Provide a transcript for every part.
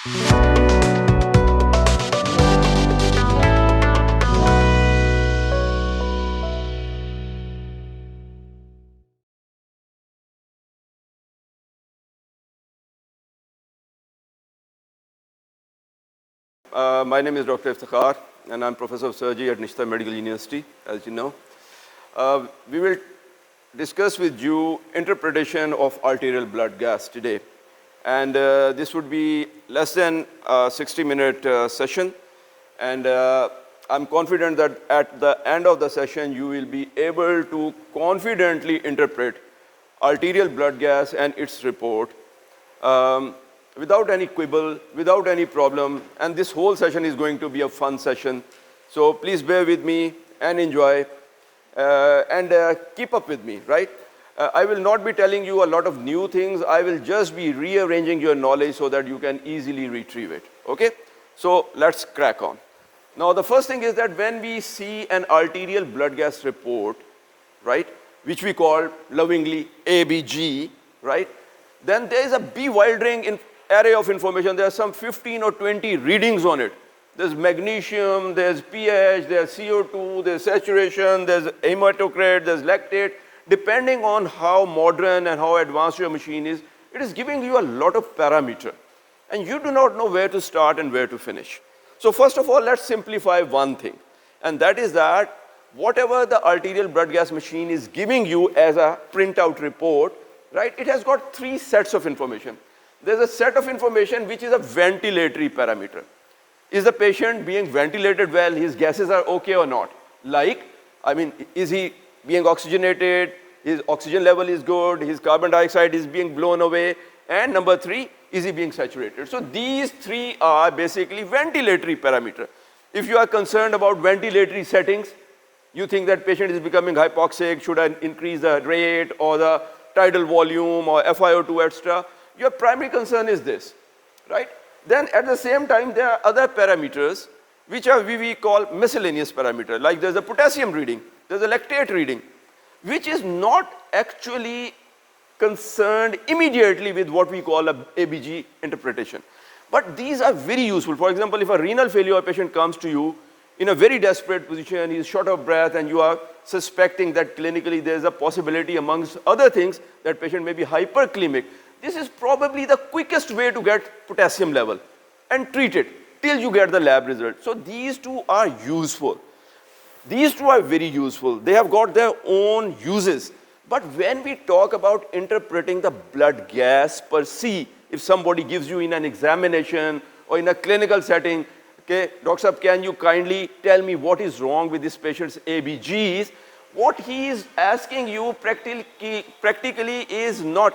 My name is Dr. Iftikhar, and I'm Professor of Surgery at Nishta Medical University, as you know. We will discuss with you interpretation of arterial blood gas today. And this would be less than a 60-minute session. And I'm confident that at the end of the session, you will be able to confidently interpret arterial blood gas and its report without any quibble, without any problem. And this whole session is going to be a fun session. So please bear with me and enjoy and keep up with me, right? I will not be telling you a lot of new things. I will just be rearranging your knowledge so that you can easily retrieve it, okay? So let's crack on. Now, the first thing is that when we see an arterial blood gas report, right, which we call lovingly ABG, right, then there is a bewildering array of information. There are some 15 or 20 readings on it. There's magnesium, there's pH, there's CO2, there's saturation, there's hematocrit, there's lactate. Depending on how modern and how advanced your machine is, it is giving you a lot of parameter. And you do not know where to start and where to finish. So first of all, let's simplify one thing. And that is that whatever the arterial blood gas machine is giving you as a printout report, right, it has got three sets of information. There's a set of information which is a ventilatory parameter. Is the patient being ventilated well? His gases are okay or not? Like, I mean, is he being oxygenated? His oxygen level is good. His carbon dioxide is being blown away. And number three, is he being saturated? So these three are basically ventilatory parameter. If you are concerned about ventilatory settings, you think that patient is becoming hypoxic, should I increase the rate or the tidal volume or FiO2, etc. Your primary concern is this, right? Then at the same time, there are other parameters which are we call miscellaneous parameter. Like there's a potassium reading, there's a lactate reading, which is not actually concerned immediately with what we call a ABG interpretation. But these are very useful. For example, if a renal failure patient comes to you in a very desperate position, he's short of breath, and you are suspecting that clinically there is a possibility amongst other things that patient may be hyperkalemic. This is probably the quickest way to get potassium level and treat it till you get the lab result. So these two are useful. These two are very useful. They have got their own uses. But when we talk about interpreting the blood gas per se, if somebody gives you in an examination or in a clinical setting, okay, Dr. Saab, can you kindly tell me what is wrong with this patient's ABGs? What he is asking you practically is not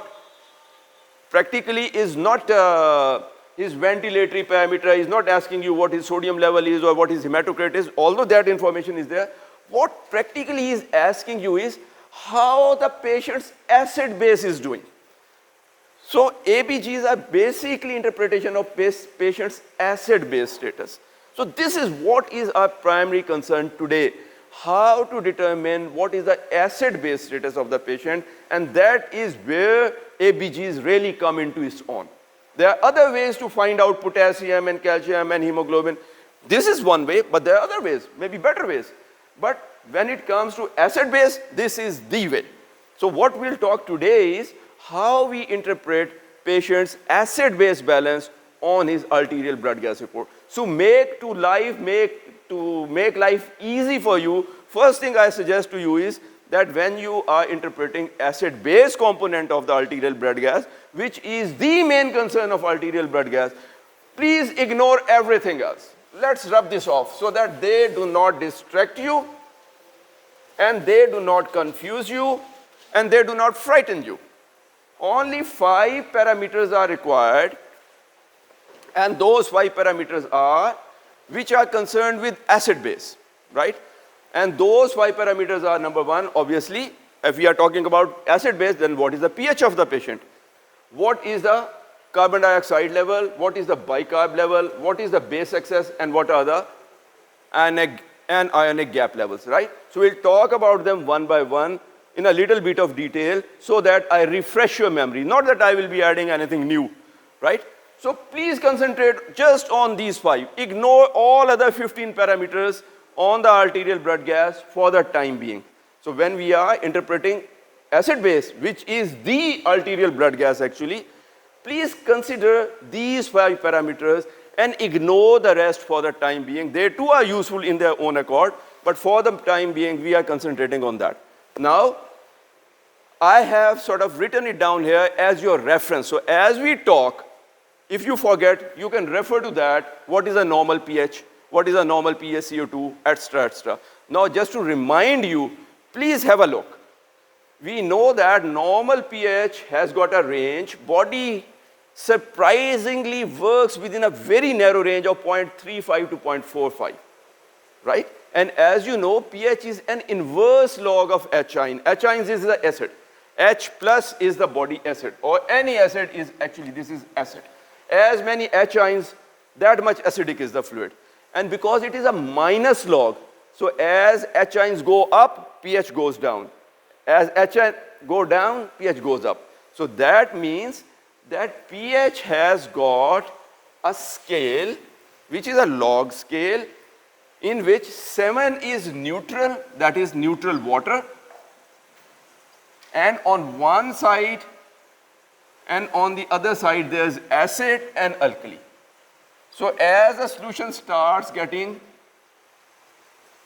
his ventilatory parameter. He's not asking you what his sodium level is or what his hematocrit is, although that information is there. What practically he is asking you is how the patient's acid base is doing. So ABGs are basically interpretation of patient's acid base status. So this is what is our primary concern today. How to determine what is the acid base status of the patient, and that is where ABGs really come into its own. There are other ways to find out potassium and calcium and hemoglobin. This is one way, but there are other ways, maybe better ways. But when it comes to acid base, this is the way. So what we'll talk today is how we interpret patient's acid base balance on his arterial blood gas report. So to make life easy for you, first thing I suggest to you is that when you are interpreting acid base component of the arterial blood gas, which is the main concern of arterial blood gas, please ignore everything else. Let's rub this off so that they do not distract you, and they do not confuse you, and they do not frighten you. Only 5 parameters are required, and those 5 parameters are which are concerned with acid base, right? And those 5 parameters are, number 1, obviously, if we are talking about acid base, then what is the pH of the patient? What is the carbon dioxide level? What is the bicarb level? What is the base excess? And what are the anionic gap levels, right? So we'll talk about them one by one in a little bit of detail so that I refresh your memory. Not that I will be adding anything new, right? So please concentrate just on these 5. Ignore all other 15 parameters on the arterial blood gas for the time being. So when we are interpreting acid base, which is the arterial blood gas actually, please consider these 5 parameters and ignore the rest for the time being. They too are useful in their own accord, but for the time being, we are concentrating on that. Now, I have sort of written it down here as your reference. So as we talk, if you forget, you can refer to that. What is a normal pH? What is a normal PaCO2, etc., etc. Now, just to remind you, please have a look. We know that normal pH has got a range. Body surprisingly works within a very narrow range of 0.35 to 0.45, right? And as you know, pH is an inverse log of H-ion. H-ion is the acid. H plus is the body acid, or any acid is actually, this is acid. As many H-ions, that much acidic is the fluid. And because it is a minus log, so as H-ions go up, pH goes down. As H-ions go down, pH goes up. So that means that pH has got a scale, which is a log scale, in which 7 is neutral, that is neutral water, and on one side and on the other side there is acid and alkali. So as the solution starts getting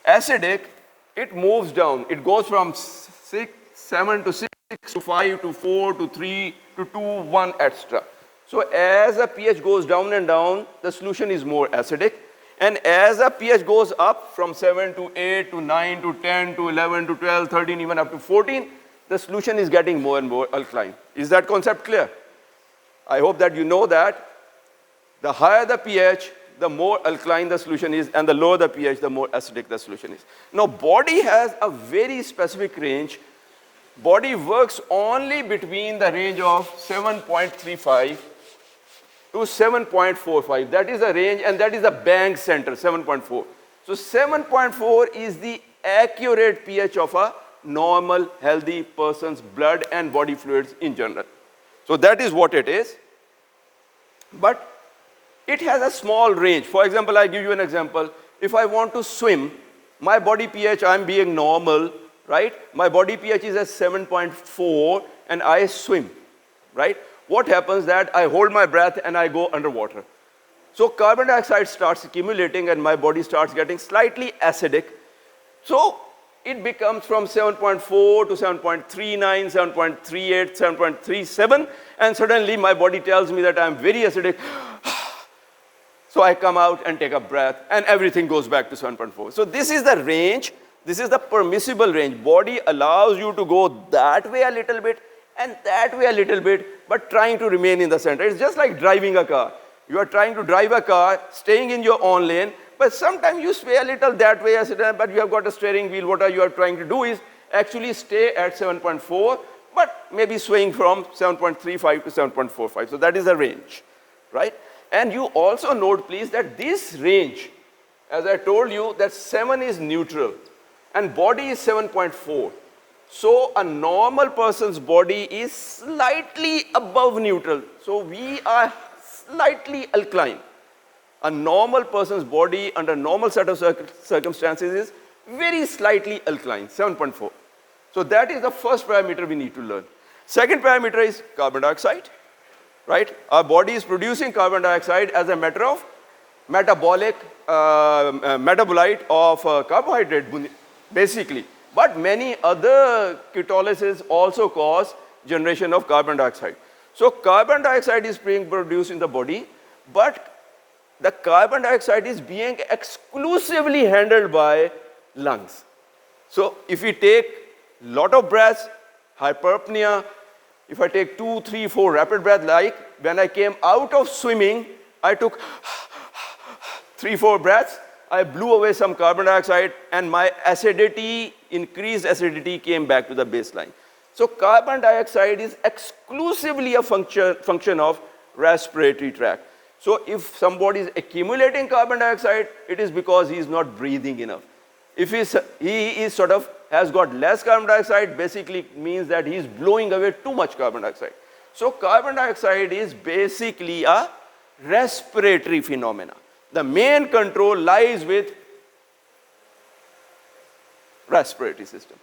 acidic, it moves down. It goes from 7 to 6 to 5 to 4 to 3 to 2, 1, etc. So as the pH goes down and down, the solution is more acidic. And as the pH goes up from 7 to 8 to 9 to 10 to 11 to 12, 13, even up to 14, the solution is getting more and more alkaline. Is that concept clear? I hope that you know that the higher the pH, the more alkaline the solution is, and the lower the pH, the more acidic the solution is. Now, body has a very specific range. Body works only between the range of 7.35 to 7.45. That is the range, and that is the bang center, 7.4. So 7.4 is the accurate pH of a normal, healthy person's blood and body fluids in general. So that is what it is. But it has a small range. For example, I give you an example. If I want to swim, my body pH, I'm being normal, right? My body pH is at 7.4 and I swim, right? What happens that I hold my breath and I go underwater. So carbon dioxide starts accumulating and my body starts getting slightly acidic. So it becomes from 7.4 to 7.39, 7.38, 7.37, and suddenly my body tells me that I'm very acidic. So I come out and take a breath and everything goes back to 7.4. So this is the range, this is the permissible range. Body allows you to go that way a little bit and that way a little bit, but trying to remain in the center. It's just like driving a car. You are trying to drive a car, staying in your own lane, but sometimes you sway a little that way, but you have got a steering wheel. What you are trying to do is actually stay at 7.4, but maybe swaying from 7.35 to 7.45. So that is the range, right? And you also note, please, that this range, as I told you, that 7 is neutral and body is 7.4. So a normal person's body is slightly above neutral. So we are slightly alkaline. A normal person's body under normal set of circumstances is very slightly alkaline, 7.4. So that is the first parameter we need to learn. Second parameter is carbon dioxide, right? Our body is producing carbon dioxide as a matter of metabolite of carbohydrate, basically. But many other ketolysis also cause generation of carbon dioxide. So carbon dioxide is being produced in the body, but the carbon dioxide is being exclusively handled by lungs. So if we take a lot of breaths, hyperpnea, if I take 2, 3, 4 rapid breath, like when I came out of swimming, I took 3, 4 breaths, I blew away some carbon dioxide and my acidity, increased acidity came back to the baseline. So carbon dioxide is exclusively a function of respiratory tract. So if somebody is accumulating carbon dioxide, it is because he is not breathing enough. If he is sort of has got less carbon dioxide, basically means that he is blowing away too much carbon dioxide. So carbon dioxide is basically a respiratory phenomena. The main control lies with respiratory system.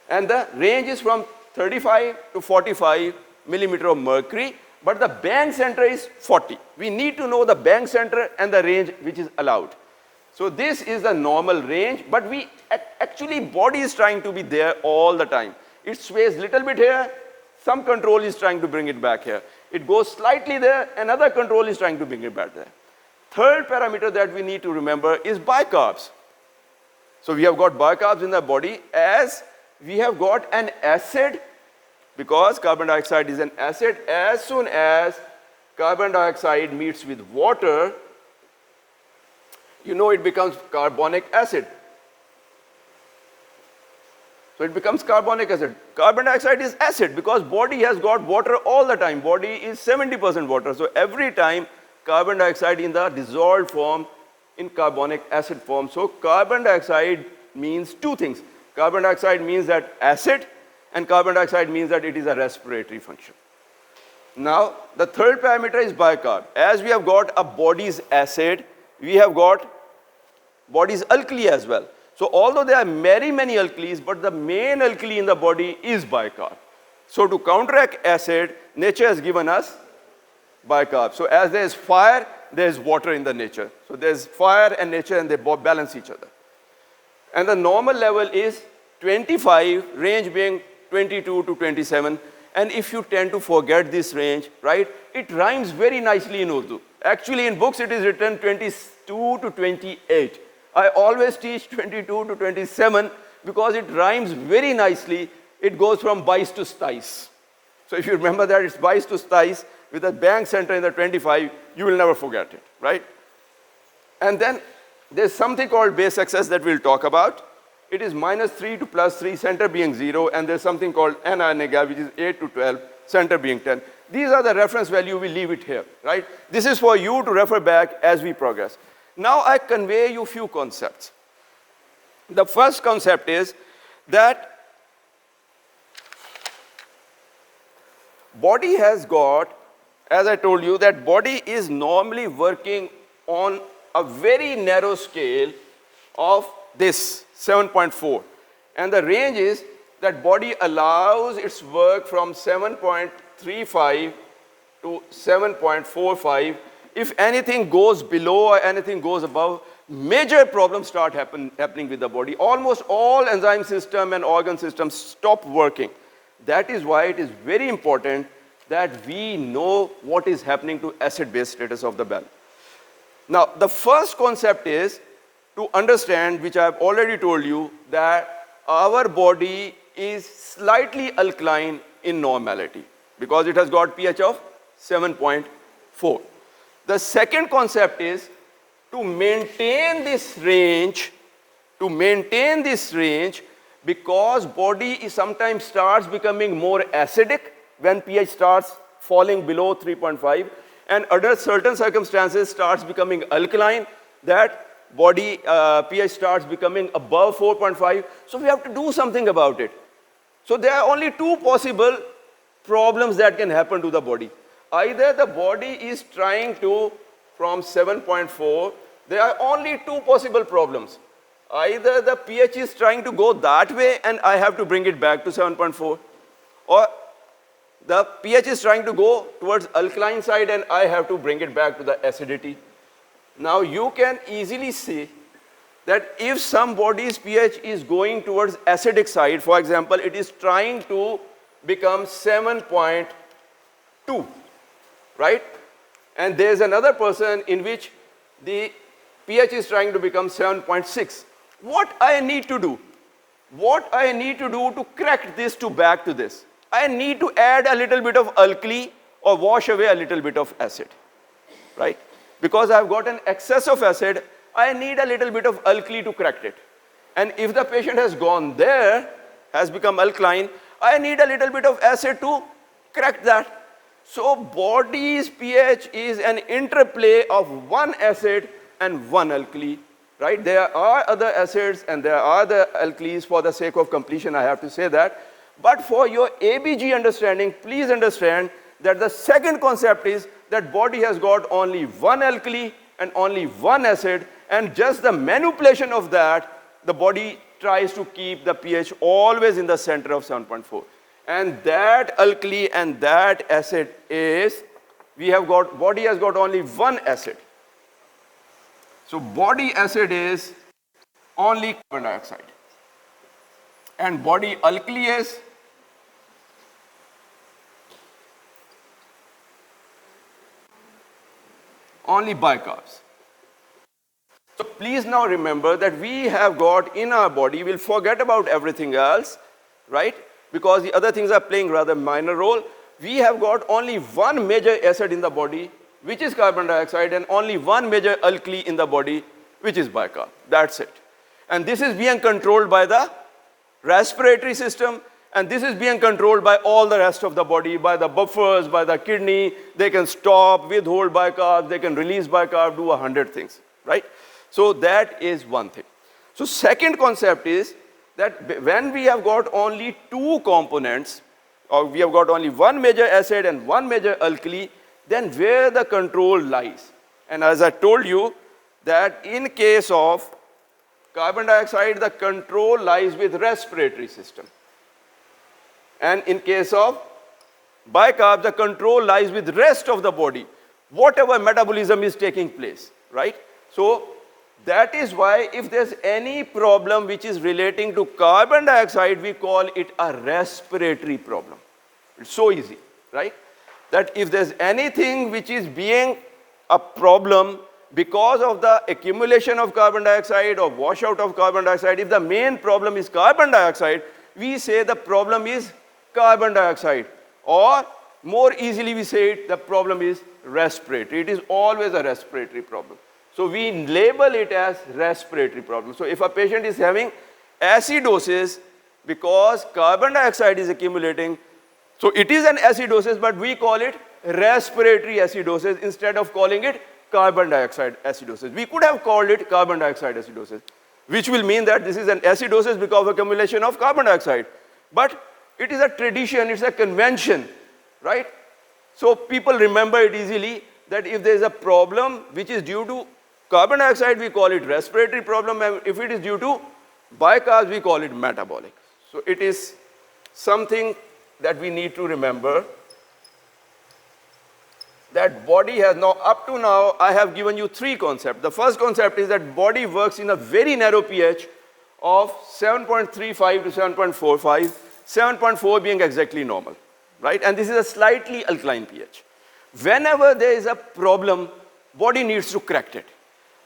And the range is from 35 to 45 millimeter of mercury, but the bang center is 40. We need to know the bang center and the range which is allowed. So this is the normal range, but actually body is trying to be there all the time. It sways little bit here, some control is trying to bring it back here. It goes slightly there, another control is trying to bring it back there. Third parameter that we need to remember is bicarbs. So we have got bicarbs in the body as we have got an acid, because carbon dioxide is an acid. As soon as carbon dioxide meets with water, you know it becomes carbonic acid. So it becomes carbonic acid. Carbon dioxide is acid because body has got water all the time. Body is 70% water. So every time carbon dioxide in the dissolved form in carbonic acid form. So carbon dioxide means two things. Carbon dioxide means that acid, and carbon dioxide means that it is a respiratory function. Now the third parameter is bicarb. As we have got a body's acid, we have got body's alkali as well. So although there are many alkalis, but the main alkali in the body is bicarb. So to counteract acid, nature has given us bicarb. So as there is fire, there is water in the nature. So there is fire and nature, and they both balance each other. And the normal level is 25, range being 22 to 27. And if you tend to forget this range, right, it rhymes very nicely in Urdu. Actually in books it is written 22 to 28. I always teach 22 to 27 because it rhymes very nicely. It goes from bais to stais. So if you remember that it's bais to stais with a bang center in the 25, you will never forget it, right? And then there's something called base excess that we'll talk about. It is -3 to +3, center being 0, and there's something called anionic gap, which is 8 to 12, center being 10. These are the reference value, we leave it here, right? This is for you to refer back as we progress. Now I convey you few concepts. The first concept is that body has got, as I told you, that body is normally working on a very narrow scale of this 7.4. And the range is that body allows its work from 7.35 to 7.45. If anything goes below or anything goes above, major problems start happening with the body. Almost all enzyme system and organ systems stop working. That is why it is very important that we know what is happening to acid-base status of the bowel. Now, the first concept is to understand, which I have already told you, that our body is slightly alkaline in normality because it has got pH of 7.4. The second concept is to maintain this range, because body is sometimes starts becoming more acidic when pH starts falling below 3.5, and under certain circumstances starts becoming alkaline, that body pH starts becoming above 4.5. So we have to do something about it. So there are only two possible problems that can happen to the body. Either the body is trying to, from 7.4, there are only two possible problems. Either the pH is trying to go that way and I have to bring it back to 7.4, or the pH is trying to go towards alkaline side and I have to bring it back to the acidity. Now you can easily see that if some body's pH is going towards acidic side, for example, it is trying to become 7.2, right? And there's another person in which the pH is trying to become 7.6. What I need to do? What I need to do to correct this to back to this? I need to add a little bit of alkali or wash away a little bit of acid, right? Because I've got an excess of acid, I need a little bit of alkali to correct it. And if the patient has gone there, has become alkaline, I need a little bit of acid to correct that. So body's pH is an interplay of one acid and one alkali, right? There are other acids and there are the alkalis. For the sake of completion, I have to say that. But for your ABG understanding, please understand that the second concept is that body has got only one alkali and only one acid, and just the manipulation of that, the body tries to keep the pH always in the center of 7.4. And that alkali and that acid is, body has got only one acid. So body acid is only carbon dioxide. And body alkali is only bicarbs. So please now remember that we have got in our body, we'll forget about everything else, right? Because the other things are playing rather minor role. We have got only one major acid in the body, which is carbon dioxide, and only one major alkali in the body, which is bicarb. That's it. And this is being controlled by the respiratory system, and this is being controlled by all the rest of the body, by the buffers, by the kidney. They can stop, withhold bicarb, they can release bicarb, do 100 things, right? So that is one thing. So second concept is that when we have got only two components, or we have got only one major acid and one major alkali, then where the control lies. And as I told you, that in case of carbon dioxide, the control lies with respiratory system. And in case of bicarb, the control lies with rest of the body, whatever metabolism is taking place, right? So that is why if there's any problem which is relating to carbon dioxide, we call it a respiratory problem. It's so easy, right? That if there's anything which is being a problem because of the accumulation of carbon dioxide or washout of carbon dioxide, if the main problem is carbon dioxide, we say the problem is carbon dioxide. Or more easily we say it, the problem is respiratory. It is always a respiratory problem. So we label it as respiratory problem. So if a patient is having acidosis because carbon dioxide is accumulating, so it is an acidosis, but we call it respiratory acidosis instead of calling it carbon dioxide acidosis. We could have called it carbon dioxide acidosis, which will mean that this is an acidosis because of accumulation of carbon dioxide. But it is a tradition, it's a convention, right? So people remember it easily that if there is a problem which is due to carbon dioxide, we call it respiratory problem, and if it is due to bicarbs, we call it metabolic. So it is something that we need to remember, that body has now, up to now, I have given you three concepts. The first concept is that body works in a very narrow pH of 7.35 to 7.45, 7.4 being exactly normal, right? And this is a slightly alkaline pH. Whenever there is a problem, body needs to correct it.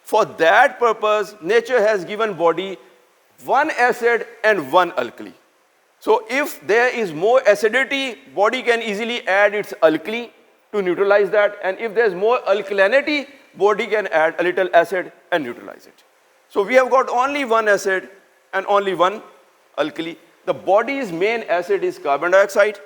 For that purpose, nature has given body one acid and one alkali. So if there is more acidity, body can easily add its alkali to neutralize that, and if there is more alkalinity, body can add a little acid and neutralize it. So we have got only one acid and only one alkali. The body's main acid is carbon dioxide,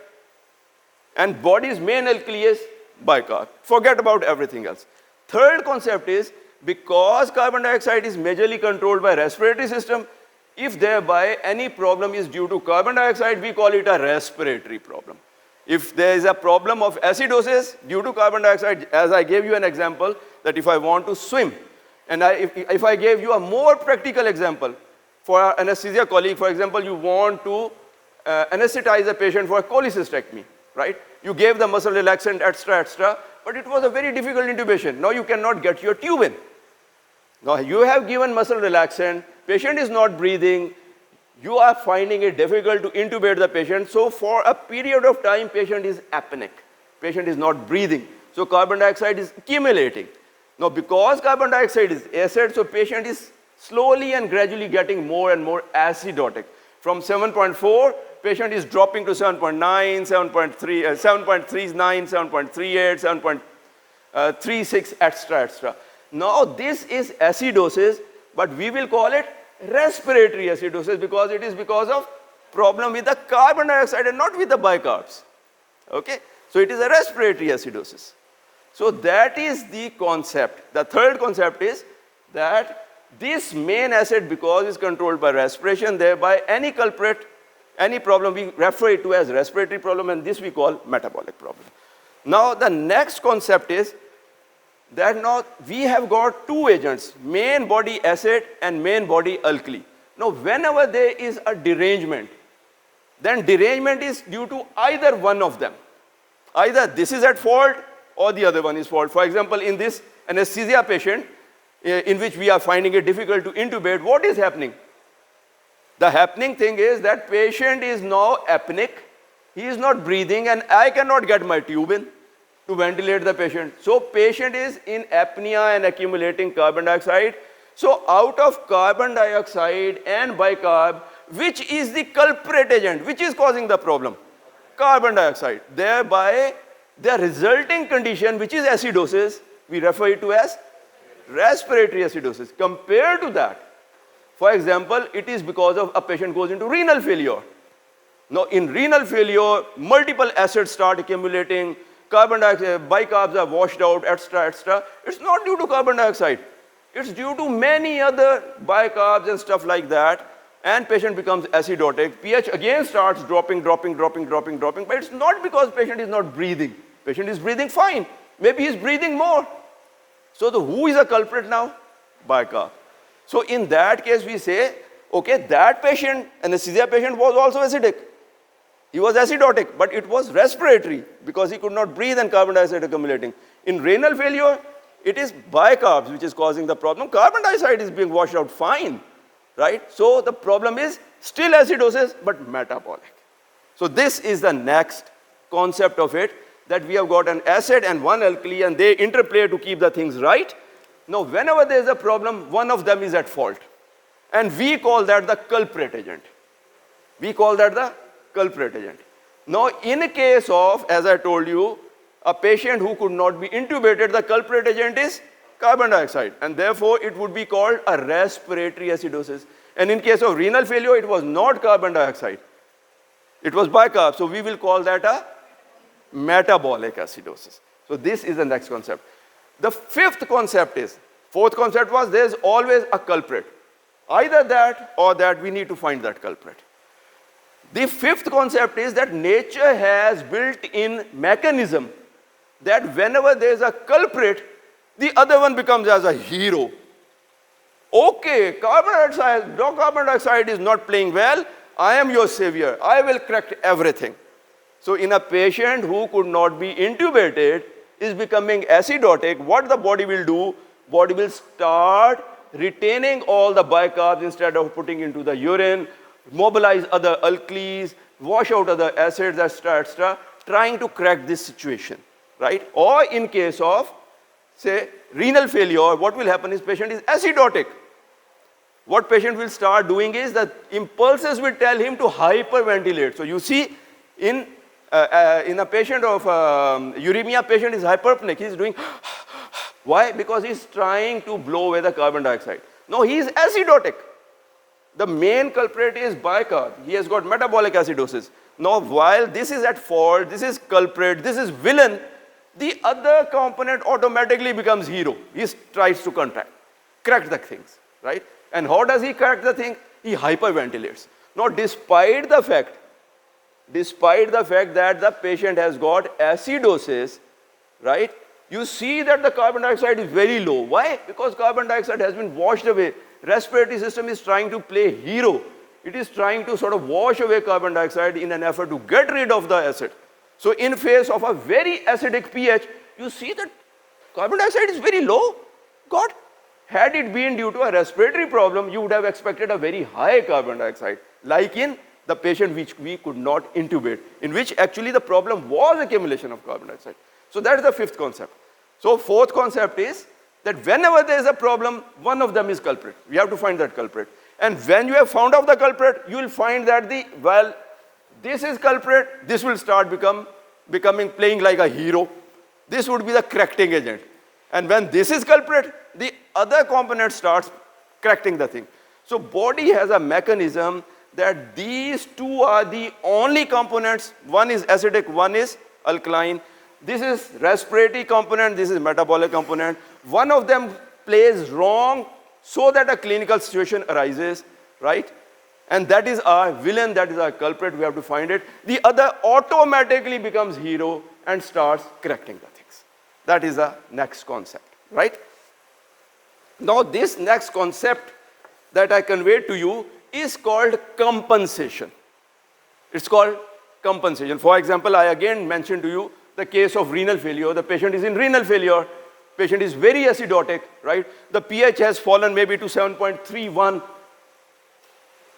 and body's main alkali is bicarb. Forget about everything else. Third concept is, because carbon dioxide is majorly controlled by respiratory system, if thereby any problem is due to carbon dioxide, we call it a respiratory problem. If there is a problem of acidosis due to carbon dioxide, as I gave you an example, that if I want to swim, and if I gave you a more practical example, for our anesthesia colleague, for example, you want to anesthetize a patient for a cholecystectomy, right? You gave the muscle relaxant, etc., but it was a very difficult intubation. Now you cannot get your tube in. Now you have given muscle relaxant, patient is not breathing, you are finding it difficult to intubate the patient, so for a period of time, patient is apneic. Patient is not breathing. So carbon dioxide is accumulating. Now because carbon dioxide is acid, so patient is slowly and gradually getting more and more acidotic. From 7.4, patient is dropping to 7.9, 7.39, 7.38, 7.36, etc. Now this is acidosis, but we will call it respiratory acidosis because it is because of problem with the carbon dioxide and not with the bicarbs. Okay? So it is a respiratory acidosis. So that is the concept. The third concept is that this main acid, because it's controlled by respiration, thereby any culprit, any problem, we refer it to as respiratory problem, and this we call metabolic problem. Now the next concept is that now we have got two agents, main body acid and main body alkali. Now whenever there is a derangement, then derangement is due to either one of them. Either this is at fault or the other one is fault. For example, in this anesthesia patient, in which we are finding it difficult to intubate, what is happening? The happening thing is that patient is now apneic, he is not breathing, and I cannot get my tube in to ventilate the patient. So patient is in apnea and accumulating carbon dioxide. So out of carbon dioxide and bicarb, which is the culprit agent, which is causing the problem? Carbon dioxide. Thereby, the resulting condition, which is acidosis, we refer it to as respiratory acidosis. Compared to that, for example, it is because of a patient goes into renal failure. Now, in renal failure, multiple acids start accumulating, carbon dioxide, bicarbs are washed out, etc., etc. It's not due to carbon dioxide. It's due to many other bicarbs and stuff like that, and patient becomes acidotic. pH again starts dropping, but it's not because patient is not breathing. Patient is breathing fine. Maybe he's breathing more. So who is a culprit now? Bicarb. So in that case, we say, okay, that patient, anesthesia patient, was also acidic. He was acidotic, but it was respiratory because he could not breathe and carbon dioxide accumulating. In renal failure, it is bicarbs which is causing the problem. Carbon dioxide is being washed out fine, right? So the problem is still acidosis, but metabolic. So this is the next concept of it, that we have got an acid and one alkali, and they interplay to keep the things right. Now, whenever there is a problem, one of them is at fault. And we call that the culprit agent. We call that the culprit agent. Now, in a case of, as I told you, a patient who could not be intubated, the culprit agent is carbon dioxide. And therefore, it would be called a respiratory acidosis. And in case of renal failure, it was not carbon dioxide. It was bicarb. So we will call that a metabolic acidosis. So this is the next concept. The fifth concept is, fourth concept was there's always a culprit. Either that or that, we need to find that culprit. The fifth concept is that nature has built-in mechanism that whenever there's a culprit, the other one becomes as a hero. Okay, carbon dioxide is not playing well, I am your savior, I will correct everything. So in a patient who could not be intubated, is becoming acidotic, what the body will do? Body will start retaining all the bicarbs instead of putting into the urine, mobilize other alkalis, wash out other acids, etc., etc., trying to correct this situation, right? Or in case of, say, renal failure, what will happen is patient is acidotic. What patient will start doing is that impulses will tell him to hyperventilate. So you see, in a patient of uremia, patient is hyperpnic. He's doing why? Because he's trying to blow away the carbon dioxide. No, he is acidotic. The main culprit is bicarb. He has got metabolic acidosis. Now, while this is at fault, this is culprit, this is villain, the other component automatically becomes hero. He tries to correct the things, right? And how does he correct the thing? He hyperventilates. Now, despite the fact that the patient has got acidosis, right? You see that the carbon dioxide is very low. Why? Because carbon dioxide has been washed away. Respiratory system is trying to play hero. It is trying to sort of wash away carbon dioxide in an effort to get rid of the acid. So in face of a very acidic pH, you see that carbon dioxide is very low. God, had it been due to a respiratory problem, you would have expected a very high carbon dioxide, like in the patient which we could not intubate, in which actually the problem was accumulation of carbon dioxide. So that is the fifth concept. So fourth concept is that whenever there is a problem, one of them is culprit. We have to find that culprit. And when you have found out the culprit, you will find that this is culprit, this will start playing like a hero. This would be the correcting agent. And when this is culprit, the other component starts correcting the thing. So body has a mechanism that these two are the only components. One is acidic, one is alkaline. This is respiratory component, this is metabolic component. One of them plays wrong so that a clinical situation arises, right? And that is our villain, that is our culprit, we have to find it. The other automatically becomes hero and starts correcting the things. That is the next concept, right? Now this next concept that I conveyed to you is called compensation. It's called compensation. For example, I again mentioned to you the case of renal failure. The patient is in renal failure. Patient is very acidotic, right? The pH has fallen maybe to 7.31.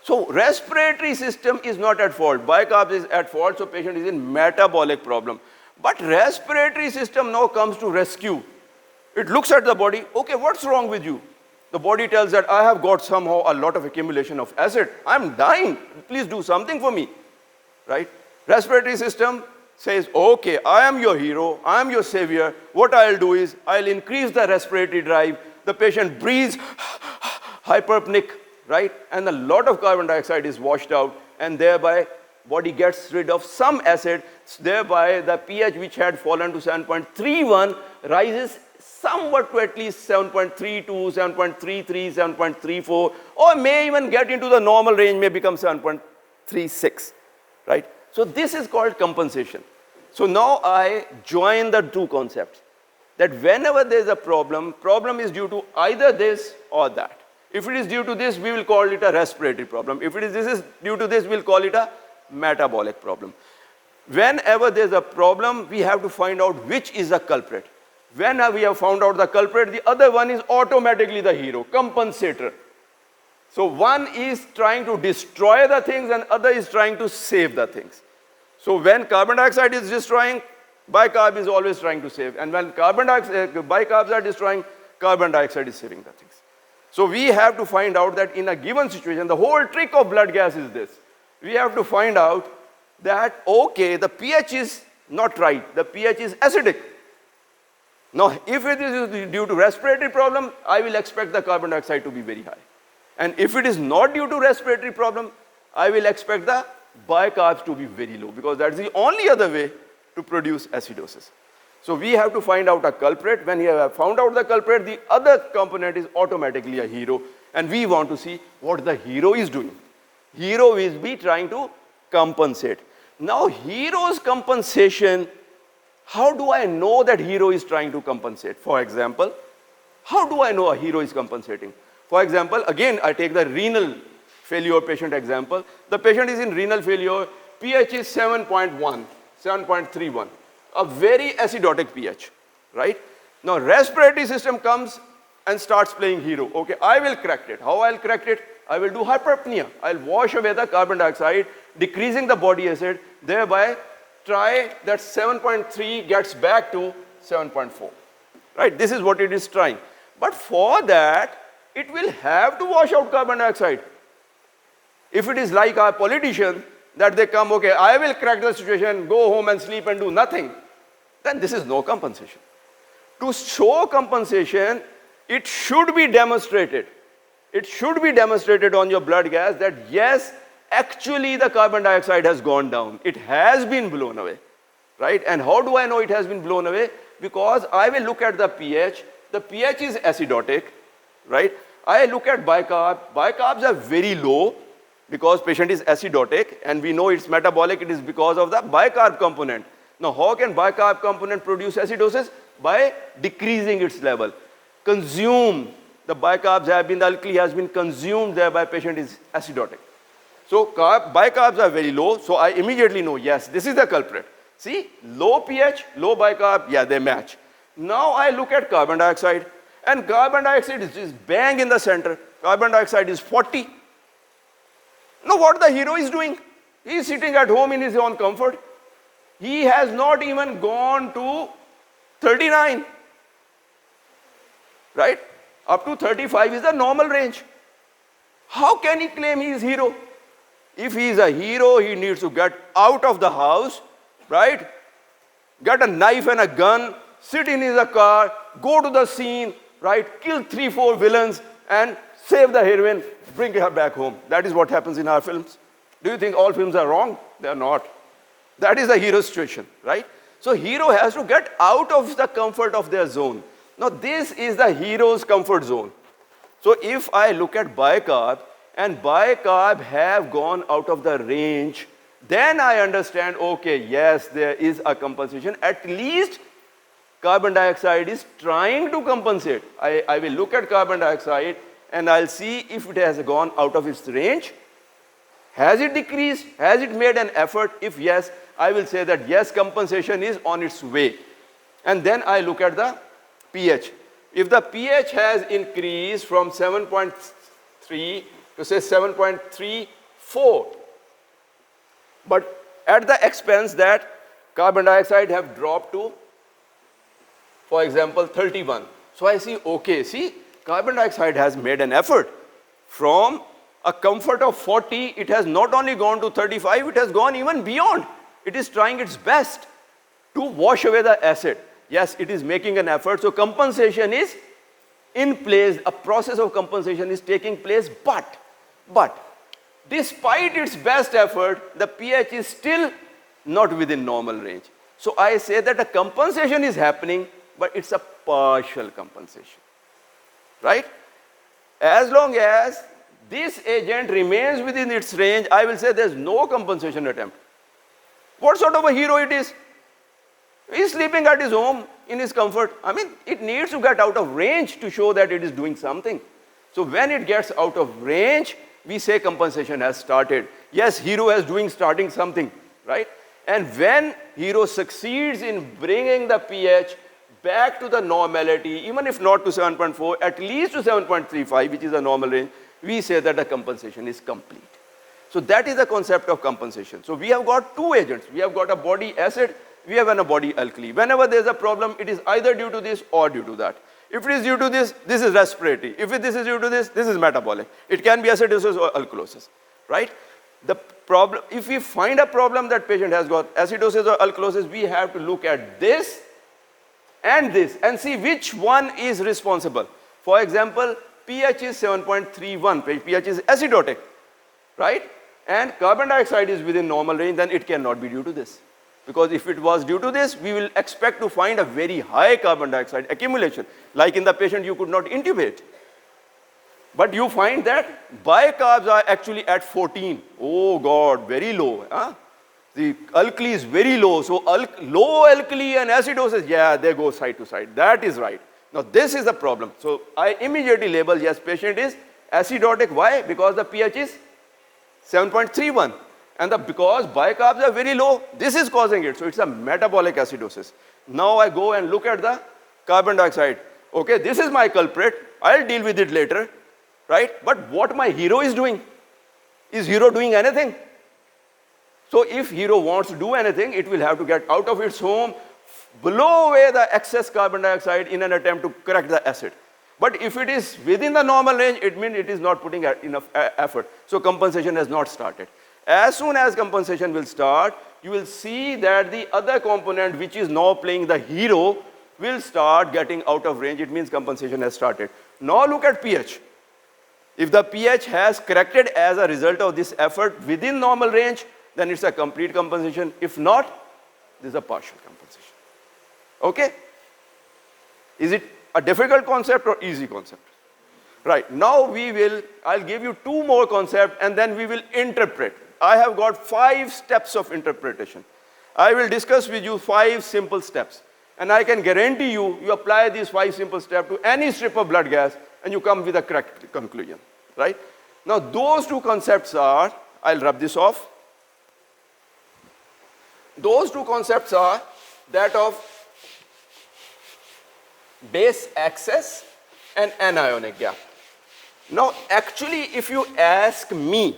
So respiratory system is not at fault. Bicarb is at fault, so patient is in metabolic problem. But respiratory system now comes to rescue. It looks at the body, okay, what's wrong with you? The body tells that I have got somehow a lot of accumulation of acid. I'm dying. Please do something for me, right? Respiratory system says, okay, I am your hero. I am your savior. What I'll do is I'll increase the respiratory drive. The patient breathes hyperpnic, right? And a lot of carbon dioxide is washed out, and thereby body gets rid of some acid. Thereby the pH, which had fallen to 7.31, rises somewhat to at least 7.32, 7.33, 7.34, or may even get into the normal range, may become 7.36, right? So this is called compensation. So now I join the two concepts, that whenever there is a problem is due to either this or that. If it is due to this, we will call it a respiratory problem. If this is due to this, we will call it a metabolic problem. Whenever there is a problem, we have to find out which is the culprit. When we have found out the culprit, the other one is automatically the hero, compensator. So one is trying to destroy the things and other is trying to save the things. So when carbon dioxide is destroying, bicarb is always trying to save. And when bicarbs are destroying, carbon dioxide is saving the things. So we have to find out that in a given situation, the whole trick of blood gas is this. We have to find out that, okay, the pH is not right. The pH is acidic. Now, if it is due to respiratory problem, I will expect the carbon dioxide to be very high. And if it is not due to respiratory problem, I will expect the bicarbs to be very low, because that's the only other way to produce acidosis. So we have to find out a culprit. When we have found out the culprit, the other component is automatically a hero. And we want to see what the hero is doing. Hero is be trying to compensate. Now, hero's compensation, how do I know that hero is trying to compensate? For example, how do I know a hero is compensating? For example, again, I take the renal failure patient example. The patient is in renal failure, pH is 7.1, 7.31, a very acidotic pH, right? Now, respiratory system comes and starts playing hero. Okay, I will correct it. How I'll correct it? I will do hyperpnea. I'll wash away the carbon dioxide, decreasing the body acid, thereby try that 7.3 gets back to 7.4, right? This is what it is trying. But for that, it will have to wash out carbon dioxide. If it is like our politician, that they come, okay, I will correct the situation, go home and sleep and do nothing, then this is no compensation. To show compensation, it should be demonstrated. It should be demonstrated on your blood gas that yes, actually the carbon dioxide has gone down. It has been blown away, right? And how do I know it has been blown away? Because I will look at the pH. The pH is acidotic, right? I look at bicarb. Bicarbs are very low because patient is acidotic, and we know it's metabolic. It is because of the bicarb component. Now, how can bicarb component produce acidosis? By decreasing its level. Consume. The bicarbs have been, the alkali has been consumed, thereby patient is acidotic. So bicarbs are very low, so I immediately know, yes, this is the culprit. See, low pH, low bicarb, yeah, they match. Now I look at carbon dioxide, and carbon dioxide is just bang in the center. Carbon dioxide is 40. Now what the hero is doing? He is sitting at home in his own comfort. He has not even gone to 39, right? Up to 35 is the normal range. How can he claim he is hero? If he is a hero, he needs to get out of the house, right? Get a knife and a gun, sit in his car, go to the scene, right? Kill 3-4 villains and save the heroine, bring her back home. That is what happens in our films. Do you think all films are wrong? They are not. That is the hero situation, right? So hero has to get out of the comfort of their zone. Now this is the hero's comfort zone. So if I look at bicarb, and bicarb have gone out of the range, Then I understand, okay, yes, there is a compensation. At least carbon dioxide is trying to compensate. I will look at carbon dioxide and I'll see if it has gone out of its range. Has it decreased? Has it made an effort? If yes, I will say that yes, compensation is on its way. And then I look at the pH. If the pH has increased from 7.3 to say 7.34, but at the expense that carbon dioxide have dropped to, for example, 31. So I see, okay, see, carbon dioxide has made an effort. From a comfort of 40, it has not only gone to 35, it has gone even beyond. It is trying its best to wash away the acid. Yes, it is making an effort. So compensation is in place. A process of compensation is taking place, but despite its best effort, the pH is still not within normal range. So I say that a compensation is happening, but it's a partial compensation, right? As long as this agent remains within its range, I will say there's no compensation attempt. What sort of a hero it is? He's sleeping at his home in his comfort. I mean, it needs to get out of range to show that it is doing something. So when it gets out of range, we say compensation has started. Yes, hero is starting something, right? And when hero succeeds in bringing the pH back to the normality, even if not to 7.4, at least to 7.35, which is the normal range, we say that the compensation is complete. So that is the concept of compensation. So we have got two agents. We have got a body acid, we have a body alkali. Whenever there is a problem, it is either due to this or due to that. If it is due to this, this is respiratory. If this is due to this is metabolic. It can be acidosis or alkalosis, right? The problem, if we find a problem that patient has got acidosis or alkalosis, we have to look at this and see which one is responsible. For example, pH is 7.31, pH is acidotic, right? And carbon dioxide is within normal range, then it cannot be due to this. Because if it was due to this, we will expect to find a very high carbon dioxide accumulation. Like in the patient, you could not intubate. But you find that bicarbs are actually at 14. Oh God, very low. Huh? The alkali is very low. So low alkali and acidosis, yeah, they go side to side. That is right. Now this is the problem. So I immediately label, yes, patient is acidotic. Why? Because the pH is 7.31. And because bicarbs are very low, this is causing it. So it's a metabolic acidosis. Now I go and look at the carbon dioxide. Okay, this is my culprit. I'll deal with it later, right? But what my hero is doing? Is hero doing anything? So if hero wants to do anything, it will have to get out of its home, blow away the excess carbon dioxide in an attempt to correct the acid. But if it is within the normal range, it means it is not putting enough effort. So compensation has not started. As soon as compensation will start, you will see that the other component, which is now playing the hero, will start getting out of range. It means compensation has started. Now look at pH. If the pH has corrected as a result of this effort within normal range, then it's a complete compensation. If not, this is a partial compensation. Okay? Is it a difficult concept or easy concept? Right. Now I'll give you two more concepts and then we will interpret. I have got 5 steps of interpretation. I will discuss with you 5 simple steps. And I can guarantee you apply these 5 simple steps to any strip of blood gas and you come with a correct conclusion. Right? Now those 2 concepts are, I'll rub this off. Those 2 concepts are that of base access and anionic gap. Now actually if you ask me,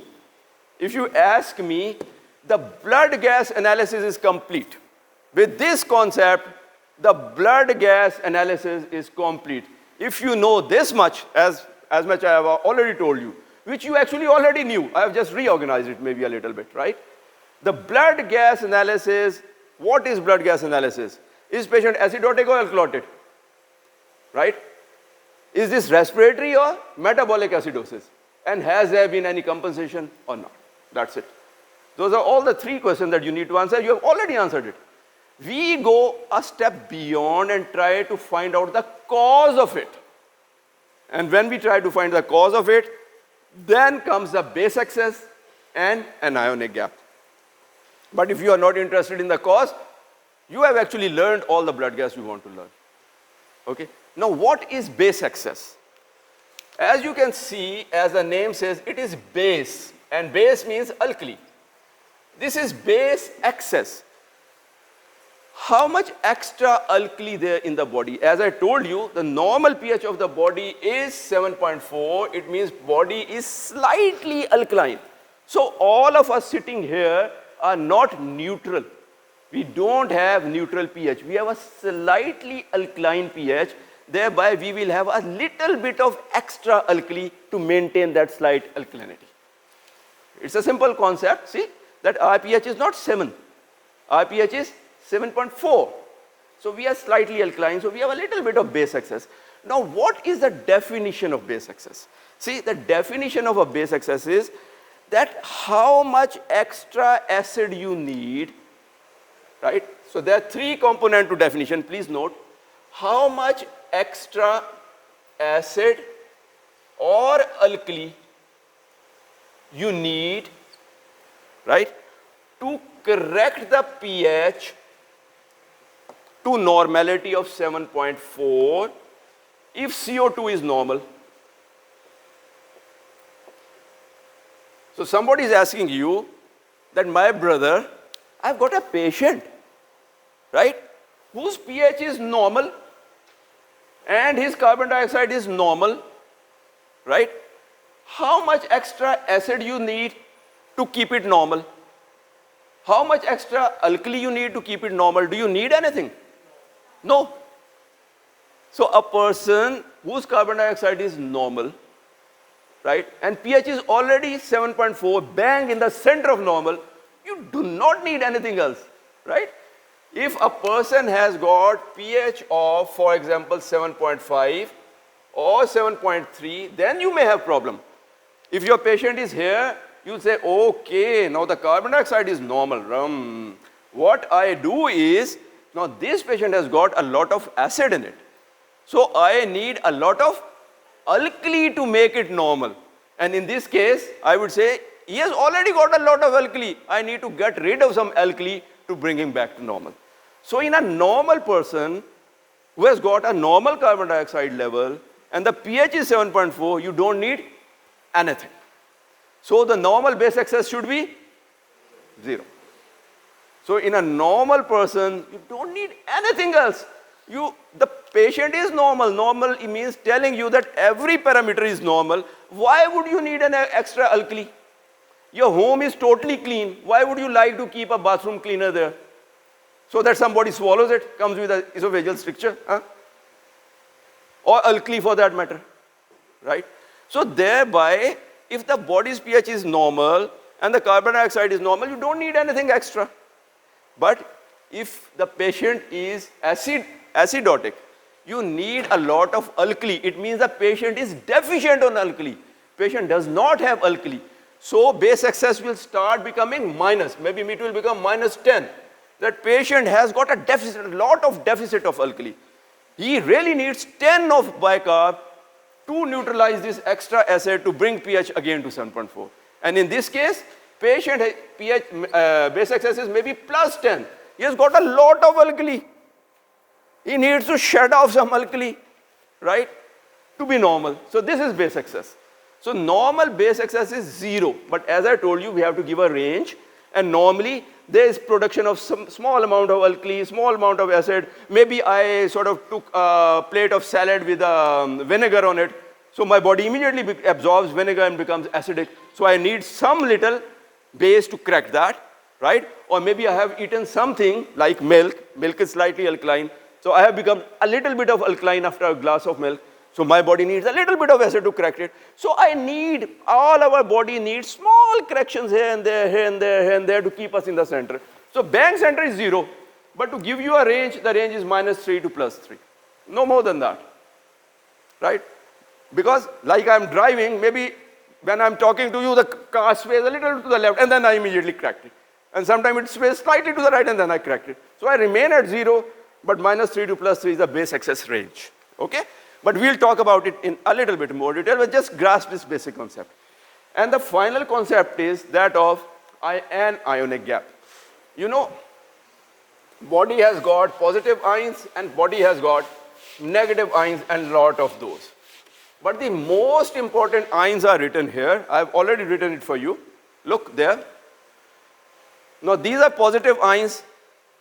the blood gas analysis is complete. With this concept, the blood gas analysis is complete. If you know this much, as much I have already told you, which you actually already knew, I have just reorganized it maybe a little bit, right? The blood gas analysis, what is blood gas analysis? Is patient acidotic or alkalotic? Right? Is this respiratory or metabolic acidosis? And has there been any compensation or not? That's it. Those are all the 3 questions that you need to answer. You have already answered it. We go a step beyond and try to find out the cause of it. And when we try to find the cause of it, then comes the base access and anionic gap. But if you are not interested in the cause, you have actually learned all the blood gas you want to learn. Okay? Now, what is base excess? As you can see, as the name says, it is base, and base means alkali. This is base excess. How much extra alkali there in the body? As I told you, the normal pH of the body is 7.4. It means body is slightly alkaline. So all of us sitting here are not neutral. We don't have neutral pH. We have a slightly alkaline pH. Thereby, we will have a little bit of extra alkali to maintain that slight alkalinity. It's a simple concept. See that our pH is not 7. Our pH is 7.4. So we are slightly alkaline. So we have a little bit of base excess. Now, what is the definition of base excess? See, the definition of a base excess is that how much extra acid you need, right? So there are 3 components to definition. Please note how much extra acid or alkali you need, right, to correct the pH to normality of 7.4 if CO2 is normal. So somebody is asking you that, my brother, I've got a patient, right, whose pH is normal and his carbon dioxide is normal, right? How much extra acid you need to keep it normal? How much extra alkali you need to keep it normal? Do you need anything? No. So a person whose carbon dioxide is normal, right, and pH is already 7.4, bang in the center of normal, you do not need anything else, right? If a person has got pH of, for example, 7.5 or 7.3, then you may have problem. If your patient is here, you'll say, okay, now the carbon dioxide is normal. What I do is, now this patient has got a lot of acid in it. So I need a lot of alkali to make it normal. And in this case, I would say, he has already got a lot of alkali. I need to get rid of some alkali to bring him back to normal. So in a normal person who has got a normal carbon dioxide level and the pH is 7.4, you don't need anything. So the normal base excess should be 0. So in a normal person, you don't need anything else. The patient is normal. Normal means telling you that every parameter is normal. Why would you need an extra alkali? Your home is totally clean. Why would you like to keep a bathroom cleaner there? So that somebody swallows it, comes with an esophageal stricture, or alkali for that matter, right? So thereby, if the body's pH is normal and the carbon dioxide is normal, you don't need anything extra. But if the patient is acidotic, you need a lot of alkali. It means the patient is deficient on alkali. Patient does not have alkali. So base excess will start becoming minus. Maybe it will become minus 10. That patient has got a deficit, a lot of deficit of alkali. He really needs 10 of bicarb to neutralize this extra acid to bring pH again to 7.4. And in this case, patient pH base excess is maybe plus 10. He has got a lot of alkali. He needs to shed off some alkali, right, to be normal. So this is base excess. So normal base excess is 0. But as I told you, we have to give a range. And normally, there is production of some small amount of alkali, small amount of acid. Maybe I sort of took a plate of salad with vinegar on it. So my body immediately absorbs vinegar and becomes acidic. So I need some little base to correct that, right? Or maybe I have eaten something like milk. Milk is slightly alkaline. So I have become a little bit of alkaline after a glass of milk. So my body needs a little bit of acid to correct it. So I need, all our body needs small corrections here and there, here and there, here and there to keep us in the center. So bang center is 0. But to give you a range, the range is -3 to +3. No more than that, right? Because like I'm driving, maybe when I'm talking to you, the car sways a little to the left and then I immediately cracked it. And sometimes it sways slightly to the right and then I cracked it. So I remain at 0, but -3 to +3 is the base excess range, okay? But we'll talk about it in a little bit more detail, but just grasp this basic concept. And the final concept is that of an ionic gap. You know, body has got positive ions and body has got negative ions and lot of those. But the most important ions are written here. I've already written it for you. Look there. Now these are positive ions.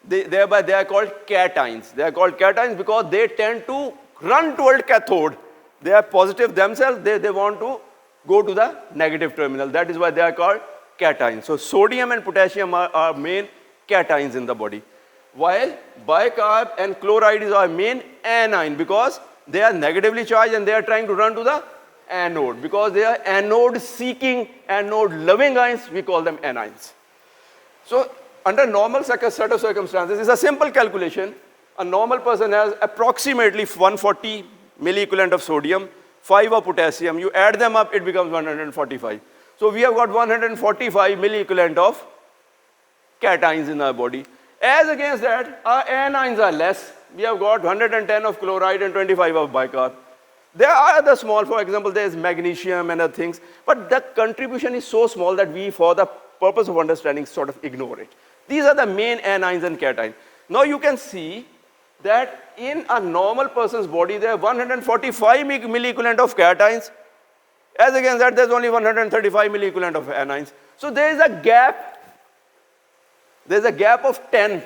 Thereby they are called cations. They are called cations because they tend to run toward cathode. They are positive themselves. They want to go to the negative terminal. That is why they are called cations. So sodium and potassium are main cations in the body. While bicarb and chloride is our main anion because they are negatively charged and they are trying to run to the anode. Because they are anode-seeking, anode-loving ions, we call them anions. So under normal set of circumstances, it's a simple calculation. A normal person has approximately 140 milliequivalent of sodium, 5 of potassium. You add them up, it becomes 145. So we have got 145 milliequivalent of cations in our body. As against that, our anions are less. We have got 110 of chloride and 25 of bicarb. There are other small, for example, there is magnesium and other things, but the contribution is so small that we, for the purpose of understanding, sort of ignore it. These are the main anions and cations. Now you can see that in a normal person's body, there are 145 milliequivalent of cations. As against that, there's only 135 milliequivalent of anions. So there is a gap. There's a gap of 10.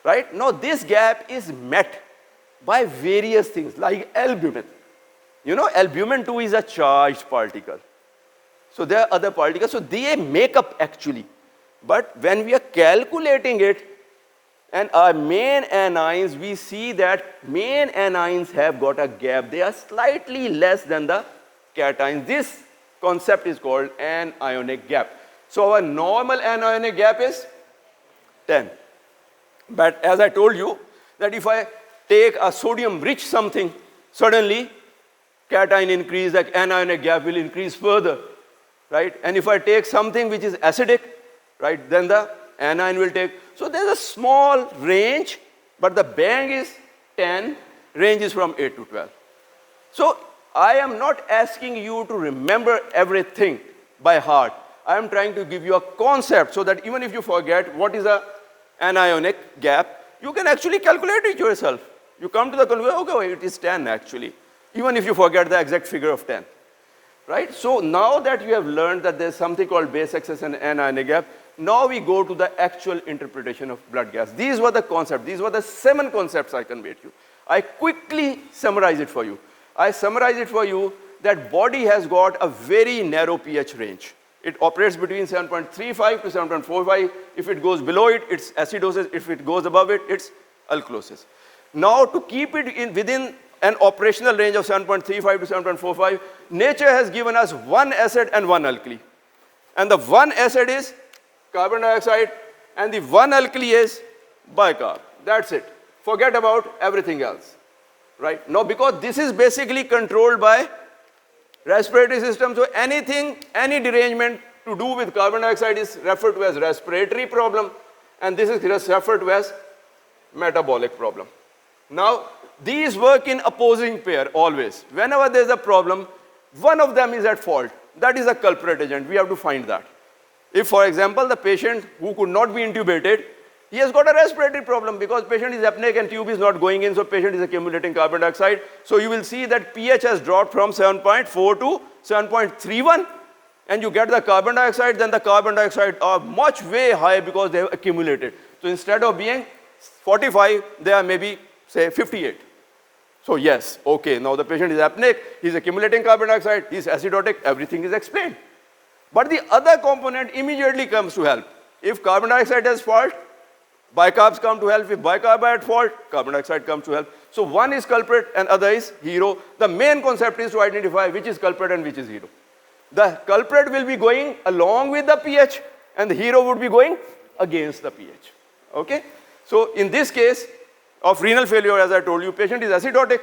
Right? Now this gap is met by various things like albumin. You know, albumin too is a charged particle. So there are other particles. So they make up actually. But when we are calculating it and our main anions, we see that main anions have got a gap. They are slightly less than the cations. This concept is called anionic gap. So our normal anionic gap is 10. But as I told you, that if I take a sodium-rich something, suddenly cation increase, the anionic gap will increase further, right? And if I take something which is acidic, right, then the anion will take. So there's a small range, but the bang is 10, range is from 8 to 12. So I am not asking you to remember everything by heart. I am trying to give you a concept so that even if you forget what is a anionic gap, you can actually calculate it yourself. You come to the conclusion, okay, it is 10 actually, even if you forget the exact figure of 10. Right? So now that you have learned that there's something called base excess and anionic gap, now we go to the actual interpretation of blood gas. These were the concepts. These were the 7 concepts I conveyed to you. I quickly summarize it for you. I summarize it for you that body has got a very narrow pH range. It operates between 7.35 to 7.45. If it goes below it, it's acidosis. If it goes above it, it's alkalosis. Now, to keep it within an operational range of 7.35 to 7.45, nature has given us one acid and one alkali. And the one acid is carbon dioxide, and the one alkali is bicarb. That's it. Forget about everything else. Right? Now, because this is basically controlled by respiratory system, so anything, any derangement to do with carbon dioxide is referred to as respiratory problem, and this is referred to as metabolic problem. Now, these work in opposing pair always. Whenever there is a problem, one of them is at fault. That is a culprit agent. We have to find that. If, for example, the patient who could not be intubated, he has got a respiratory problem because patient is apneic and tube is not going in, so patient is accumulating carbon dioxide. So you will see that pH has dropped from 7.4 to 7.31, and you get the carbon dioxide, then the carbon dioxide are much way high because they have accumulated. So instead of being 45, they are maybe, say, 58. So yes, okay, now the patient is apneic, he's accumulating carbon dioxide, he's acidotic, everything is explained. But the other component immediately comes to help. If carbon dioxide has fault, bicarbs come to help. If bicarb are at fault, carbon dioxide comes to help. So one is culprit and other is hero. The main concept is to identify which is culprit and which is hero. The culprit will be going along with the pH and the hero would be going against the pH. Okay? So in this case of renal failure, as I told you, patient is acidotic,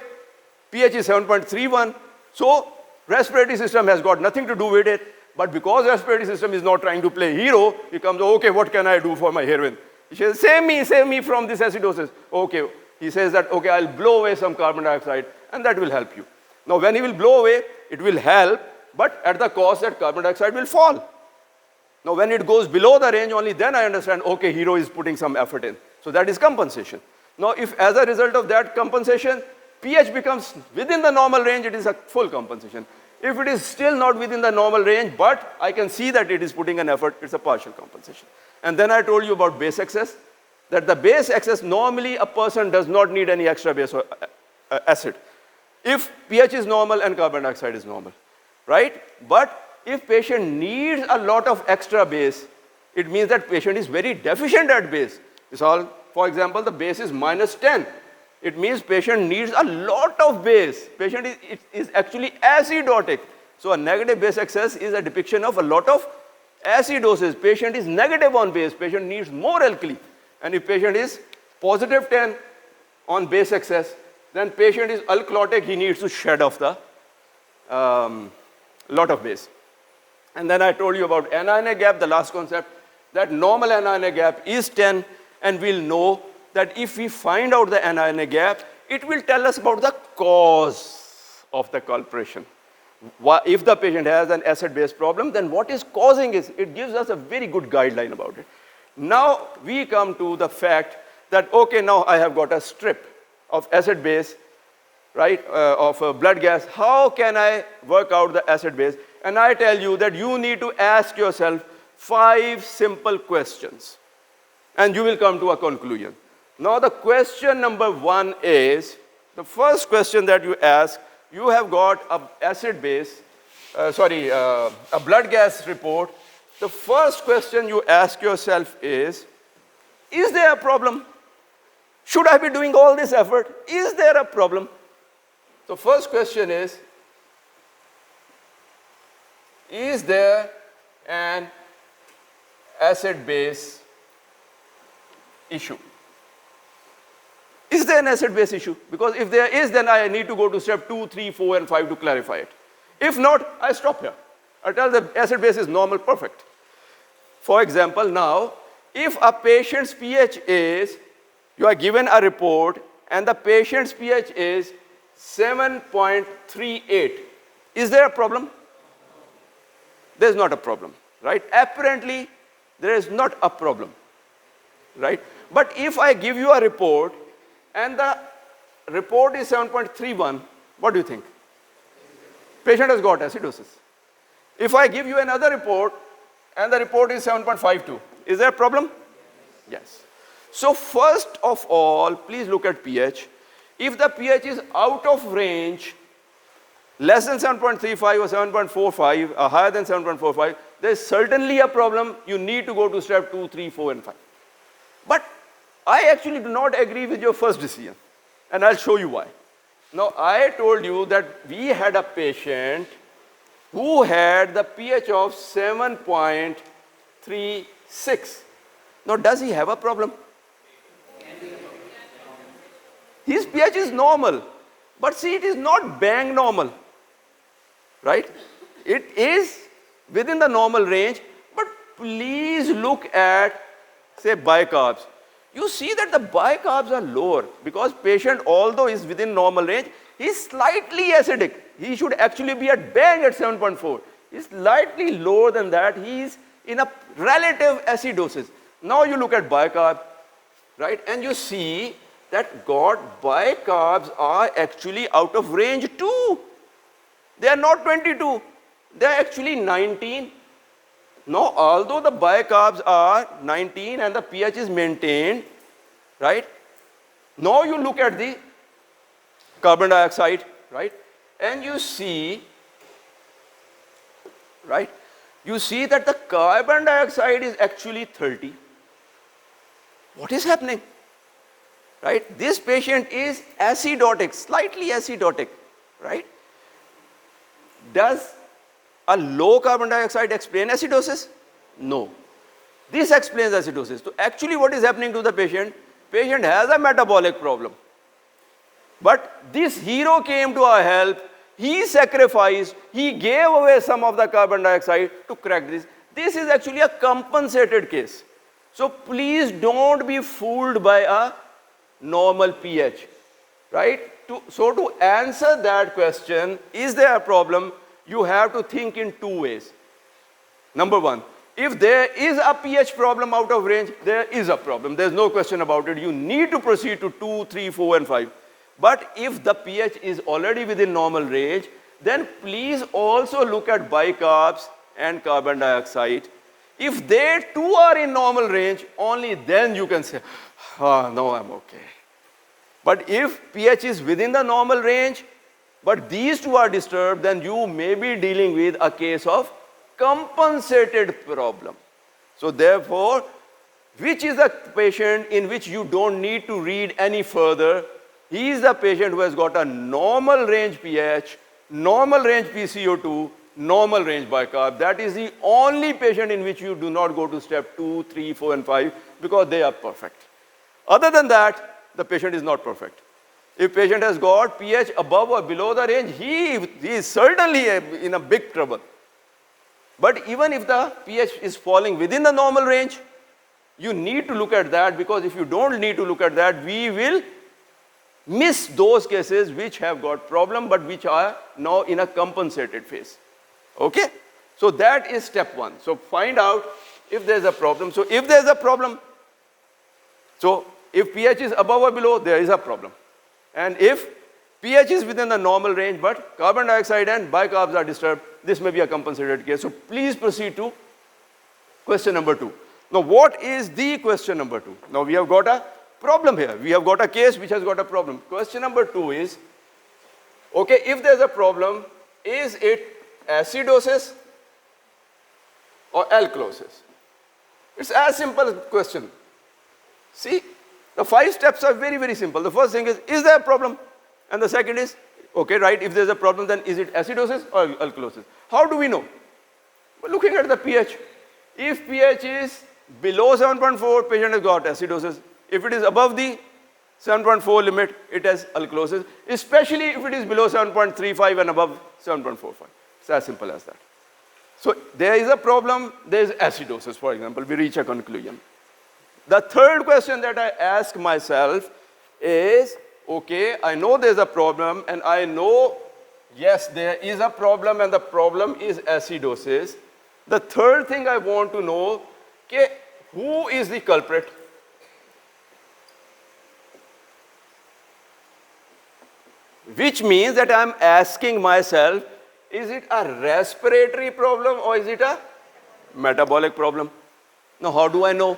pH is 7.31. So respiratory system has got nothing to do with it. But because respiratory system is not trying to play hero, he comes, okay, what can I do for my heroin? He says, save me from this acidosis. Okay, he says that, okay, I'll blow away some carbon dioxide and that will help you. Now when he will blow away, it will help, but at the cost that carbon dioxide will fall. Now, when it goes below the range, only then I understand, okay, hero is putting some effort in. So that is compensation. Now, if as a result of that compensation, pH becomes within the normal range, it is a full compensation. If it is still not within the normal range, but I can see that it is putting an effort, it's a partial compensation. And then I told you about base excess, that the base excess, normally a person does not need any extra base or acid if pH is normal and carbon dioxide is normal, right? But if patient needs a lot of extra base, it means that patient is very deficient at base. It's all, for example, the base is -10. It means patient needs a lot of base. Patient is actually acidotic. So a negative base excess is a depiction of a lot of acidosis. Patient is negative on base. Patient needs more alkali. And if patient is +10 on base excess, then patient is alkalotic. He needs to shed off the lot of base. And then I told you about anionic gap, the last concept, that normal anionic gap is 10, and we'll know that if we find out the anionic gap, it will tell us about the cause of the culpration. If the patient has an acid-base problem, then what is causing it? It gives us a very good guideline about it. Now we come to the fact that, okay, now I have got a strip of acid-base, right, of blood gas. How can I work out the acid-base? And I tell you that you need to ask yourself 5 simple questions, and you will come to a conclusion. Now the question number 1 is, the first question that you ask, you have got a acid-base, a blood gas report. The first question you ask yourself is there a problem? Should I be doing all this effort? Is there a problem? So first question is there an acid-base issue? Is there an acid-base issue? Because if there is, then I need to go to step 2, 3, 4, and 5 to clarify it. If not, I stop here. I tell the acid-base is normal, perfect. For example, now, if a patient's pH is, you are given a report, and the patient's pH is 7.38, is there a problem? There is not a problem, right? Apparently, there is not a problem, right? But if I give you a report, and the report is 7.31, what do you think? Patient has got acidosis. If I give you another report, and the report is 7.52, is there a problem? Yes. So first of all, please look at pH. If the pH is out of range, less than 7.35 or 7.45, or higher than 7.45, there is certainly a problem. You need to go to step 2, 3, 4, and 5. But I actually do not agree with your first decision, and I'll show you why. Now, I told you that we had a patient who had the pH of 7.36. Now, does he have a problem? His pH is normal, but see, it is not bang normal, right? It is within the normal range, but please look at, say, bicarbs. You see that the bicarbs are lower because patient, although is within normal range, he is slightly acidic. He should actually be at bang at 7.4. He is slightly lower than that. He is in a relative acidosis. Now you look at bicarb, right? And you see that bicarbs are actually out of range too. They are not 22. They are actually 19. Now, although the bicarbs are 19 and the pH is maintained, right? Now you look at the carbon dioxide, right? And you see, right? You see that the carbon dioxide is actually 30. What is happening? Right? This patient is acidotic, slightly acidotic, right? Does a low carbon dioxide explain acidosis? No. This explains acidosis. So actually what is happening to the patient? Patient has a metabolic problem. But this hero came to our help. He sacrificed, he gave away some of the carbon dioxide to crack this. This is actually a compensated case. So please don't be fooled by a normal pH, right? So to answer that question, is there a problem? You have to think in 2 ways. Number 1, If there is a pH problem out of range, there is a problem. There's no question about it. You need to proceed to 2, 3, 4, and 5. But if the pH is already within normal range, then please also look at bicarbs and carbon dioxide. If they too are in normal range, only then you can say, no, I'm okay. But if pH is within the normal range, but these two are disturbed, then you may be dealing with a case of compensated problem. So therefore, which is the patient in which you don't need to read any further? He is the patient who has got a normal range pH, normal range PCO2, normal range bicarb. That is the only patient in which you do not go to step 2, 3, 4, and 5 because they are perfect. Other than that, the patient is not perfect. If patient has got pH above or below the range, he is certainly in a big trouble. But even if the pH is falling within the normal range, you need to look at that, because if you don't need to look at that, we will miss those cases which have got problem but which are now in a compensated phase. Okay? So that is step 1. So find out if there is a problem. So if there is a problem, so if pH is above or below, there is a problem. And if pH is within the normal range but carbon dioxide and bicarbs are disturbed, this may be a compensated case. So please proceed to question number 2. Now what is the question number 2? Now we have got a problem here. We have got a case which has got a problem. Question number 2 is, okay, if there is a problem, is it acidosis or alkalosis? It's as simple as question. See, the 5 steps are very, very simple. The first thing is there a problem? And the second is, okay, right, if there's a problem, then is it acidosis or alkalosis? How do we know? We're looking at the pH. If pH is below 7.4, patient has got acidosis. If it is above the 7.4 limit, it has alkalosis, especially if it is below 7.35 and above 7.45. It's as simple as that. So there is a problem, there is acidosis, for example, we reach a conclusion. The third question that I ask myself is, okay, I know there's a problem and I know, yes, there is a problem and the problem is acidosis. The third thing I want to know, okay, who is the culprit? Which means that I'm asking myself, is it a respiratory problem or is it a metabolic problem? Now, how do I know?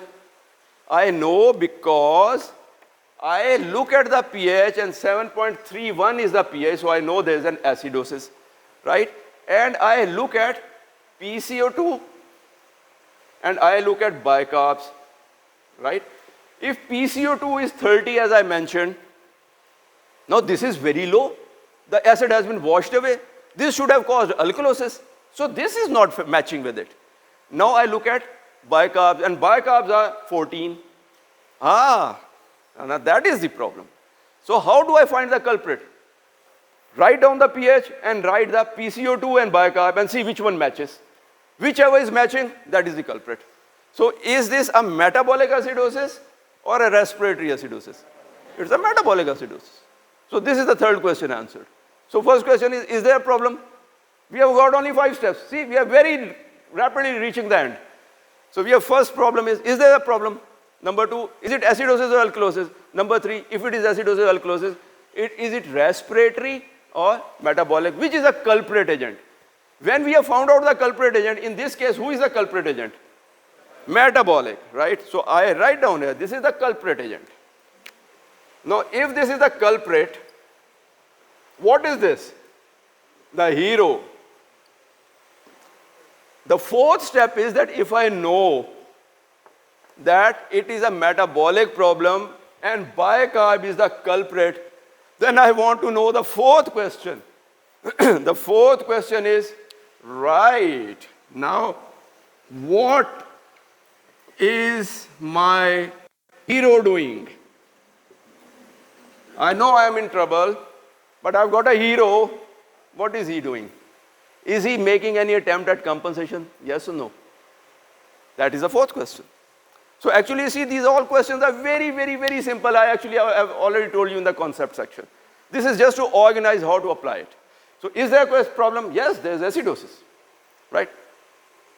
I know because I look at the pH and 7.31 is the pH, so I know there is an acidosis, right? And I look at PCO2 and I look at bicarbs, right? If PCO2 is 30, as I mentioned, now this is very low. The acid has been washed away. This should have caused alkalosis. So this is not matching with it. Now I look at bicarbs, and bicarbs are 14. Now that is the problem. So how do I find the culprit? Write down the pH and write the PCO2 and bicarb and see which one matches. Whichever is matching, that is the culprit. So is this a metabolic acidosis or a respiratory acidosis? It's a metabolic acidosis. So this is the third question answered. So first question is there a problem? We have got only 5 steps. See, we are very rapidly reaching the end. So we have first problem is there a problem? Number 2, is it acidosis or alkalosis? Number 3, if it is acidosis or alkalosis, is it respiratory or metabolic? Which is a culprit agent? When we have found out the culprit agent, in this case, who is the culprit agent? Metabolic, right? So I write down here, this is the culprit agent. Now, if this is the culprit, what is this? The hero. The fourth step is that if I know that it is a metabolic problem and bicarb is the culprit, then I want to know the fourth question. The fourth question is, right, now what is my hero doing? I know I am in trouble, but I've got a hero. What is he doing? Is he making any attempt at compensation? Yes or no? That is the fourth question. So actually, you see, these all questions are very, very, very simple. I have already told you in the concept section. This is just to organize how to apply it. So is there a problem? Yes, there is acidosis, right?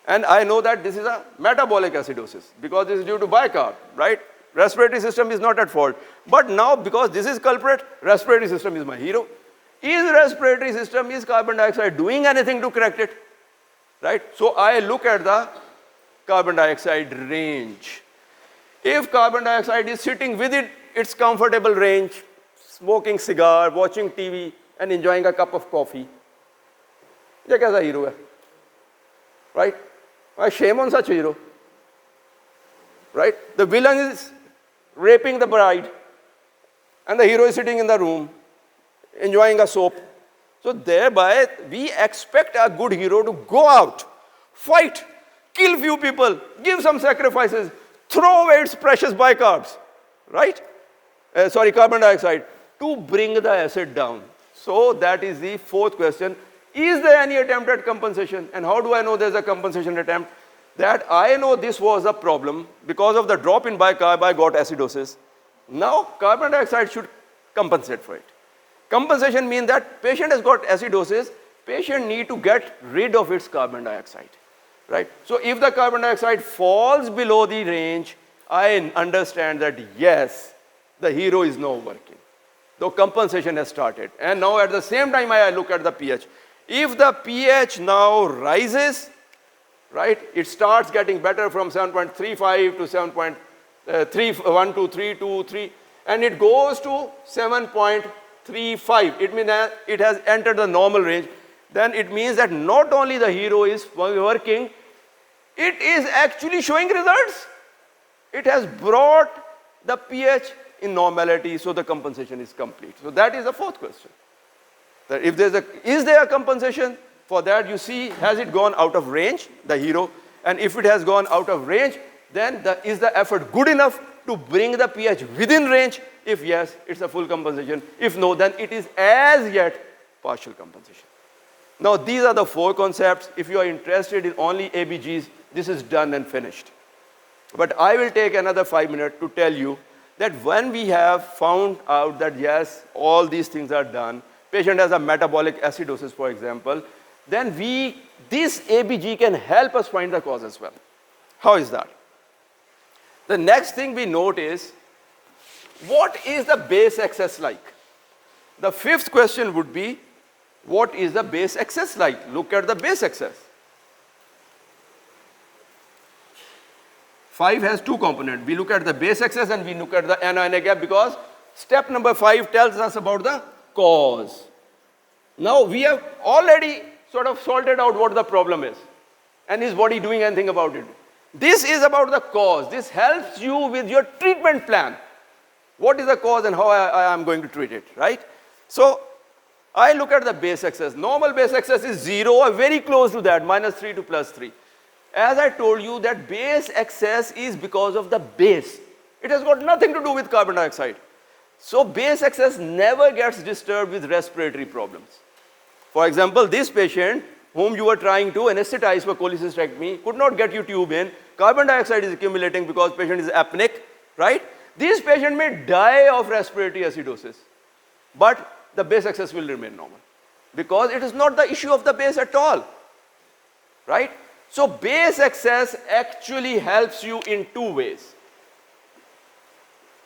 And I know that this is a metabolic acidosis because this is due to bicarb, right? Respiratory system is not at fault. But now, because this is culprit, respiratory system is my hero. Is respiratory system, is carbon dioxide doing anything to correct it? Right? So I look at the carbon dioxide range. If carbon dioxide is sitting within its comfortable range, smoking cigar, watching TV, and enjoying a cup of coffee, ये कैसा hero है? Right? Why shame on such a hero? Right? The villain is raping the bride, and the hero is sitting in the room, enjoying a soap. So thereby, we expect a good hero to go out, fight, kill few people, give some sacrifices, throw away its precious bicarbs, right? Carbon dioxide, to bring the acid down. So that is the fourth question. Is there any attempt at compensation? And how do I know there's a compensation attempt? That I know this was a problem. Because of the drop in bicarb, I got acidosis. Now, carbon dioxide should compensate for it. Compensation means that patient has got acidosis, patient need to get rid of its carbon dioxide, right? So if the carbon dioxide falls below the range, I understand that yes, the hero is now working. The compensation has started. And now at the same time, I look at the pH. If the pH now rises, right, it starts getting better from 7.35 to 7.31 to 3 to 3, and it goes to 7.35. It means that it has entered the normal range. Then it means that not only the hero is working, it is actually showing results. It has brought the pH in normality, so the compensation is complete. So that is the fourth question. That if is there a compensation? For that, you see, has it gone out of range, the hero? And if it has gone out of range, then is the effort good enough to bring the pH within range? If yes, it's a full compensation. If no, then it is as yet partial compensation. Now, these are the four concepts. If you are interested in only ABGs, this is done and finished. But I will take another 5 minutes to tell you that when we have found out that yes, all these things are done, patient has a metabolic acidosis, for example, then this ABG can help us find the cause as well. How is that? The next thing we note is, what is the base excess like? The fifth question would be, what is the base excess like? Look at the base excess. 5 has two components. We look at the base excess and we look at the anionic gap, because step number 5 tells us about the cause. Now we have already sort of sorted out what the problem is, and is body doing anything about it? This is about the cause. This helps you with your treatment plan. What is the cause and how I am going to treat it, right? So I look at the base excess. Normal base excess is 0 or very close to that, -3 to +3. As I told you, that base excess is because of the base. It has got nothing to do with carbon dioxide. So base excess never gets disturbed with respiratory problems. For example, this patient whom you were trying to anesthetize for cholecystectomy could not get you tube in. Carbon dioxide is accumulating because patient is apneic, right? This patient may die of respiratory acidosis, but the base excess will remain normal because it is not the issue of the base at all, right? So base excess actually helps you in two ways.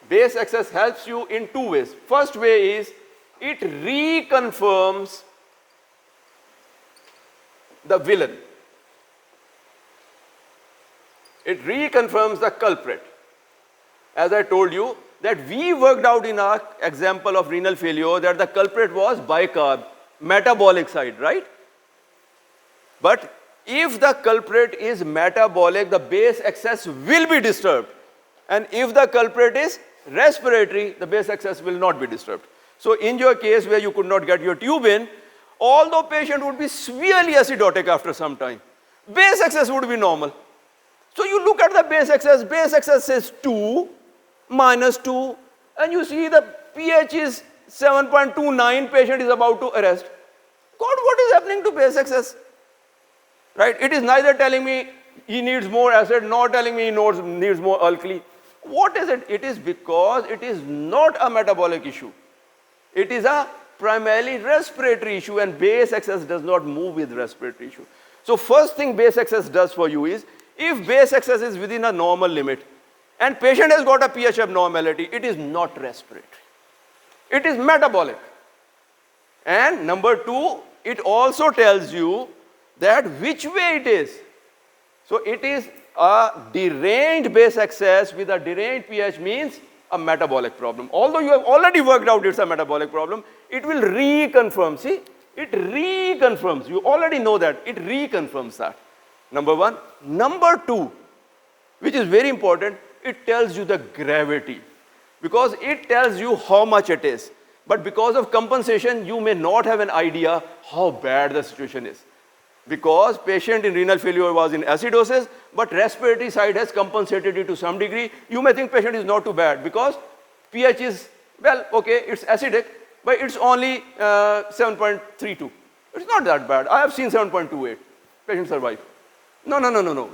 Base excess helps you in two ways. First way is it reconfirms the villain. It reconfirms the culprit. As I told you, that we worked out in our example of renal failure that the culprit was bicarb, metabolic side, right? But if the culprit is metabolic, the base excess will be disturbed. And if the culprit is respiratory, the base excess will not be disturbed. So in your case where you could not get your tube in, although patient would be severely acidotic after some time, base excess would be normal. So you look at the base excess is 2, -2, and you see the pH is 7.29, patient is about to arrest. God, what is happening to base excess? Right? It is neither telling me he needs more acid, nor telling me he needs more alkali. What is it? It is because it is not a metabolic issue. It is a primarily respiratory issue, and base excess does not move with respiratory issue. So first thing base excess does for you is, if base excess is within a normal limit and patient has got a pH abnormality, it is not respiratory. It is metabolic. And number two, it also tells you that which way it is. So it is a deranged base excess with a deranged pH means a metabolic problem. Although you have already worked out it's a metabolic problem, it will reconfirm. See, it reconfirms. You already know that. It reconfirms that. Number one. Number two, which is very important, it tells you the gravity. Because it tells you how much it is. But because of compensation, you may not have an idea how bad the situation is. Because patient in renal failure was in acidosis, but respiratory side has compensated it to some degree. You may think patient is not too bad because pH is, well, okay, it's acidic, but it's only 7.32. It's not that bad. I have seen 7.28. Patient survive. No.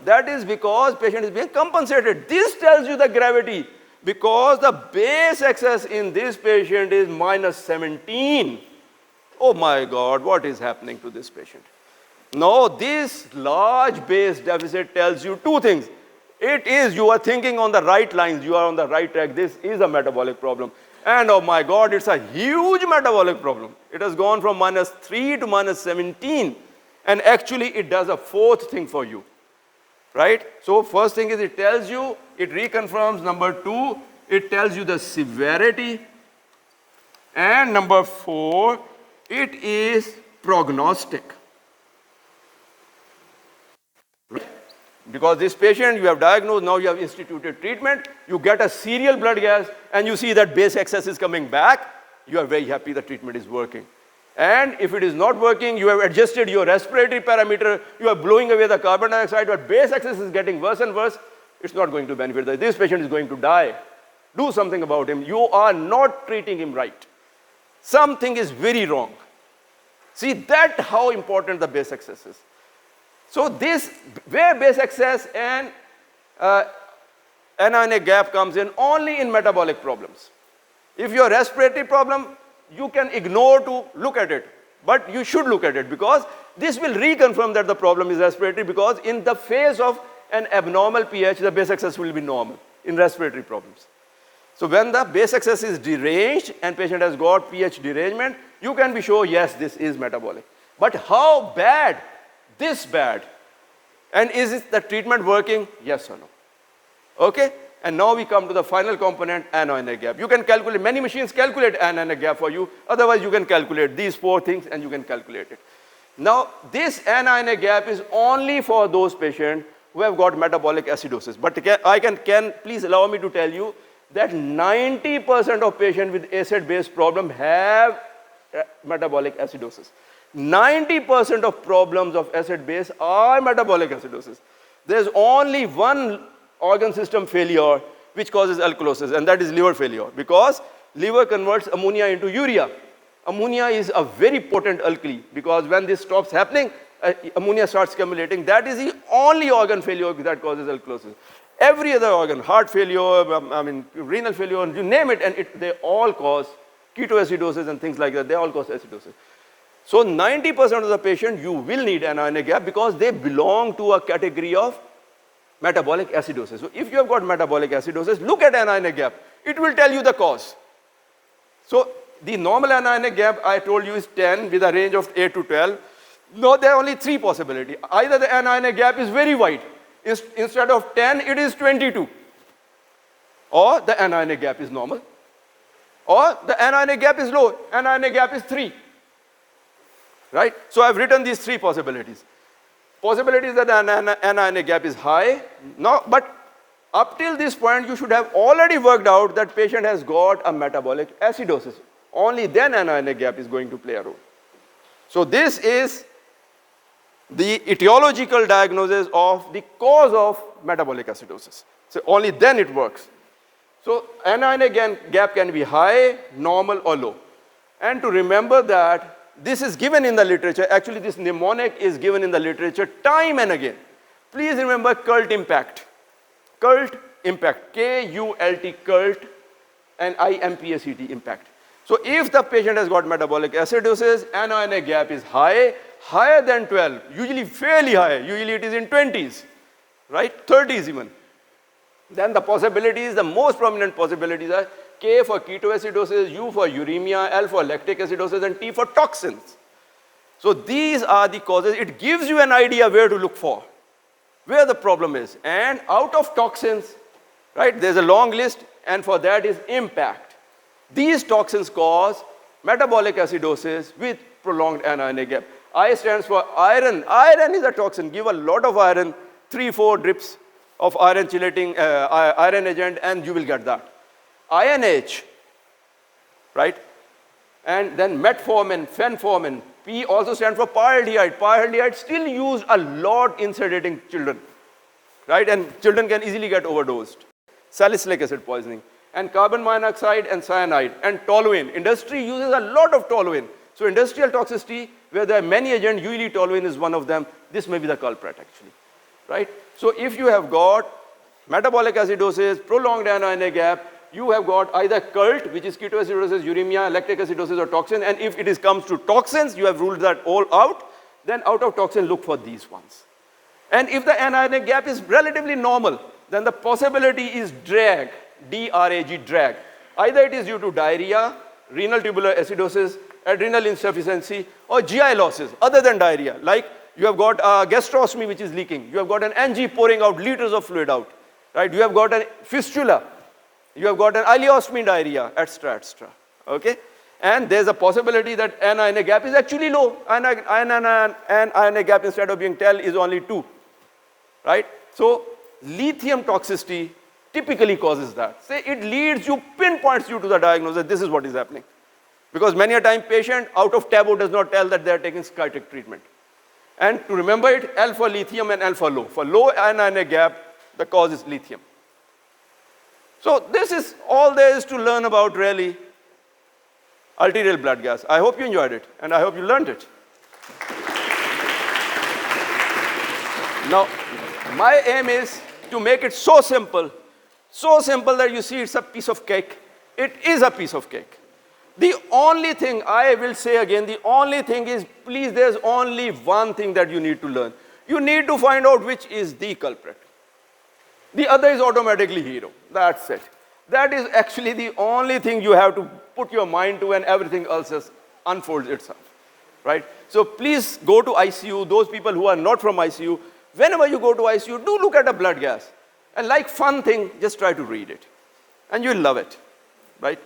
That is because patient is being compensated. This tells you the gravity. Because the base excess in this patient is minus 17. Oh my God, what is happening to this patient? Now, this large base deficit tells you two things. It is, you are thinking on the right lines, you are on the right track. This is a metabolic problem. And oh my God, it's a huge metabolic problem. It has gone from minus 3 to minus 17. And actually, it does a fourth thing for you. Right? So, first thing is it tells you, it reconfirms. Number two, it tells you the severity. And number four, it is prognostic. Right? Because this patient you have diagnosed, now you have instituted treatment, you get a serial blood gas, and you see that base excess is coming back, you are very happy the treatment is working. And if it is not working, you have adjusted your respiratory parameter, you are blowing away the carbon dioxide, but base excess is getting worse and worse, it's not going to benefit. This patient is going to die. Do something about him. You are not treating him right. Something is very wrong. See, that's how important the base excess is. So this, where base excess and anionic gap comes in, only in metabolic problems. If your respiratory problem, you can ignore to look at it, but you should look at it because this will reconfirm that the problem is respiratory, because in the phase of an abnormal pH, the base excess will be normal in respiratory problems. So when the base excess is deranged and patient has got pH derangement, you can be sure, yes, this is metabolic. But how bad? This bad. And is it the treatment working? Yes or no? Okay? And now we come to the final component, anionic gap. You can calculate, many machines calculate anionic gap for you. Otherwise, you can calculate these four things and you can calculate it. Now, this anionic gap is only for those patients who have got metabolic acidosis. But please allow me to tell you that 90% of patients with acid-base problem have metabolic acidosis. 90% of problems of acid-base are metabolic acidosis. There's only one organ system failure which causes alkalosis, and that is liver failure, because liver converts ammonia into urea. Ammonia is a very potent alkali, because when this stops happening, ammonia starts accumulating. That is the only organ failure that causes alkalosis. Every other organ, heart failure, renal failure, you name it, and they all cause ketoacidosis and things like that. They all cause acidosis. So 90% of the patient, you will need anionic gap because they belong to a category of metabolic acidosis. So if you have got metabolic acidosis, look at anionic gap. It will tell you the cause. So the normal anionic gap I told you is 10 with a range of 8 to 12. No, there are only three possibilities. Either the anionic gap is very wide. Instead of 10, it is 22. Or the anionic gap is normal. Or the anionic gap is low. Anionic gap is 3. Right? So I've written these three possibilities. Possibilities that anionic gap is high. No, but up till this point, you should have already worked out that patient has got a metabolic acidosis. Only then anionic gap is going to play a role. So this is the etiological diagnosis of the cause of metabolic acidosis. So only then it works. So anionic gap can be high, normal, or low. And to remember that, this is given in the literature. Actually, this mnemonic is given in the literature time and again. Please remember cult impact. Cult impact. K-U-L-T, cult, and I-M-P-A-C-T, impact. So if the patient has got metabolic acidosis, NO-NA gap is high, higher than 12, usually fairly high, usually it is in 20s, right? 30s even. Then the possibilities, the most prominent possibilities are K for ketoacidosis, U for uremia, L for lactic acidosis, and T for toxins. So these are the causes. It gives you an idea where to look for, where the problem is. And out of toxins, right, there's a long list, and for that is impact. These toxins cause metabolic acidosis with prolonged NO-NA gap. I stands for iron. Iron is a toxin. Give a lot of iron, 3-4 drips of iron chelating iron agent, and you will get that. INH, right? And then metformin, fenformin. P also stands for pyraldehyde. Pyraldehyde still used a lot in sedating children, right? And children can easily get overdosed. Salicylic acid poisoning. And carbon monoxide and cyanide. And toluene. Industry uses a lot of toluene. So industrial toxicity, where there are many agents, usually toluene is one of them. This may be the culprit actually, right? So if you have got metabolic acidosis, prolonged NO-NA gap, you have got either CULT, which is ketoacidosis, uremia, lactic acidosis, or toxin. And if it comes to toxins, you have ruled that all out. Then out of toxin, look for these ones. And if the NO-NA gap is relatively normal, then the possibility is drag, D-R-A-G, drag. Either it is due to diarrhea, renal tubular acidosis, adrenal insufficiency, or GI losses other than diarrhea. Like you have got a gastrostomy which is leaking. You have got an NG pouring out liters of fluid out. Right? You have got a fistula. You have got an ileostomy diarrhea, etc., etc. Okay? And there's a possibility that NO-NA gap is actually low. NO-NA gap, instead of being 10, is only 2. Right? So lithium toxicity typically causes that. Say it leads you, pinpoints you to the diagnosis, this is what is happening. Because many a time patient out of taboo does not tell that they are taking psychiatric treatment. And to remember it, L for lithium and L for low. For low NO-NA gap, the cause is lithium. So this is all there is to learn about really arterial blood gas. I hope you enjoyed it and I hope you learned it. Now, my aim is to make it so simple that you see it's a piece of cake. It is a piece of cake. The only thing I will say again, the only thing is, please, there's only one thing that you need to learn. You need to find out which is the culprit. The other is automatically hero. That's it. That is actually the only thing you have to put your mind to, and everything else just unfolds itself. Right? So please go to ICU. Those people who are not from ICU, whenever you go to ICU, do look at a blood gas. And like fun thing, just try to read it. And you'll love it. Right?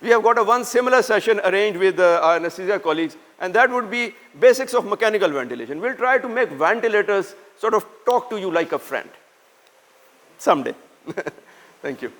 We have got one similar session arranged with our anesthesia colleagues, and that would be basics of mechanical ventilation. We'll try to make ventilators sort of talk to you like a friend. Someday. Thank you.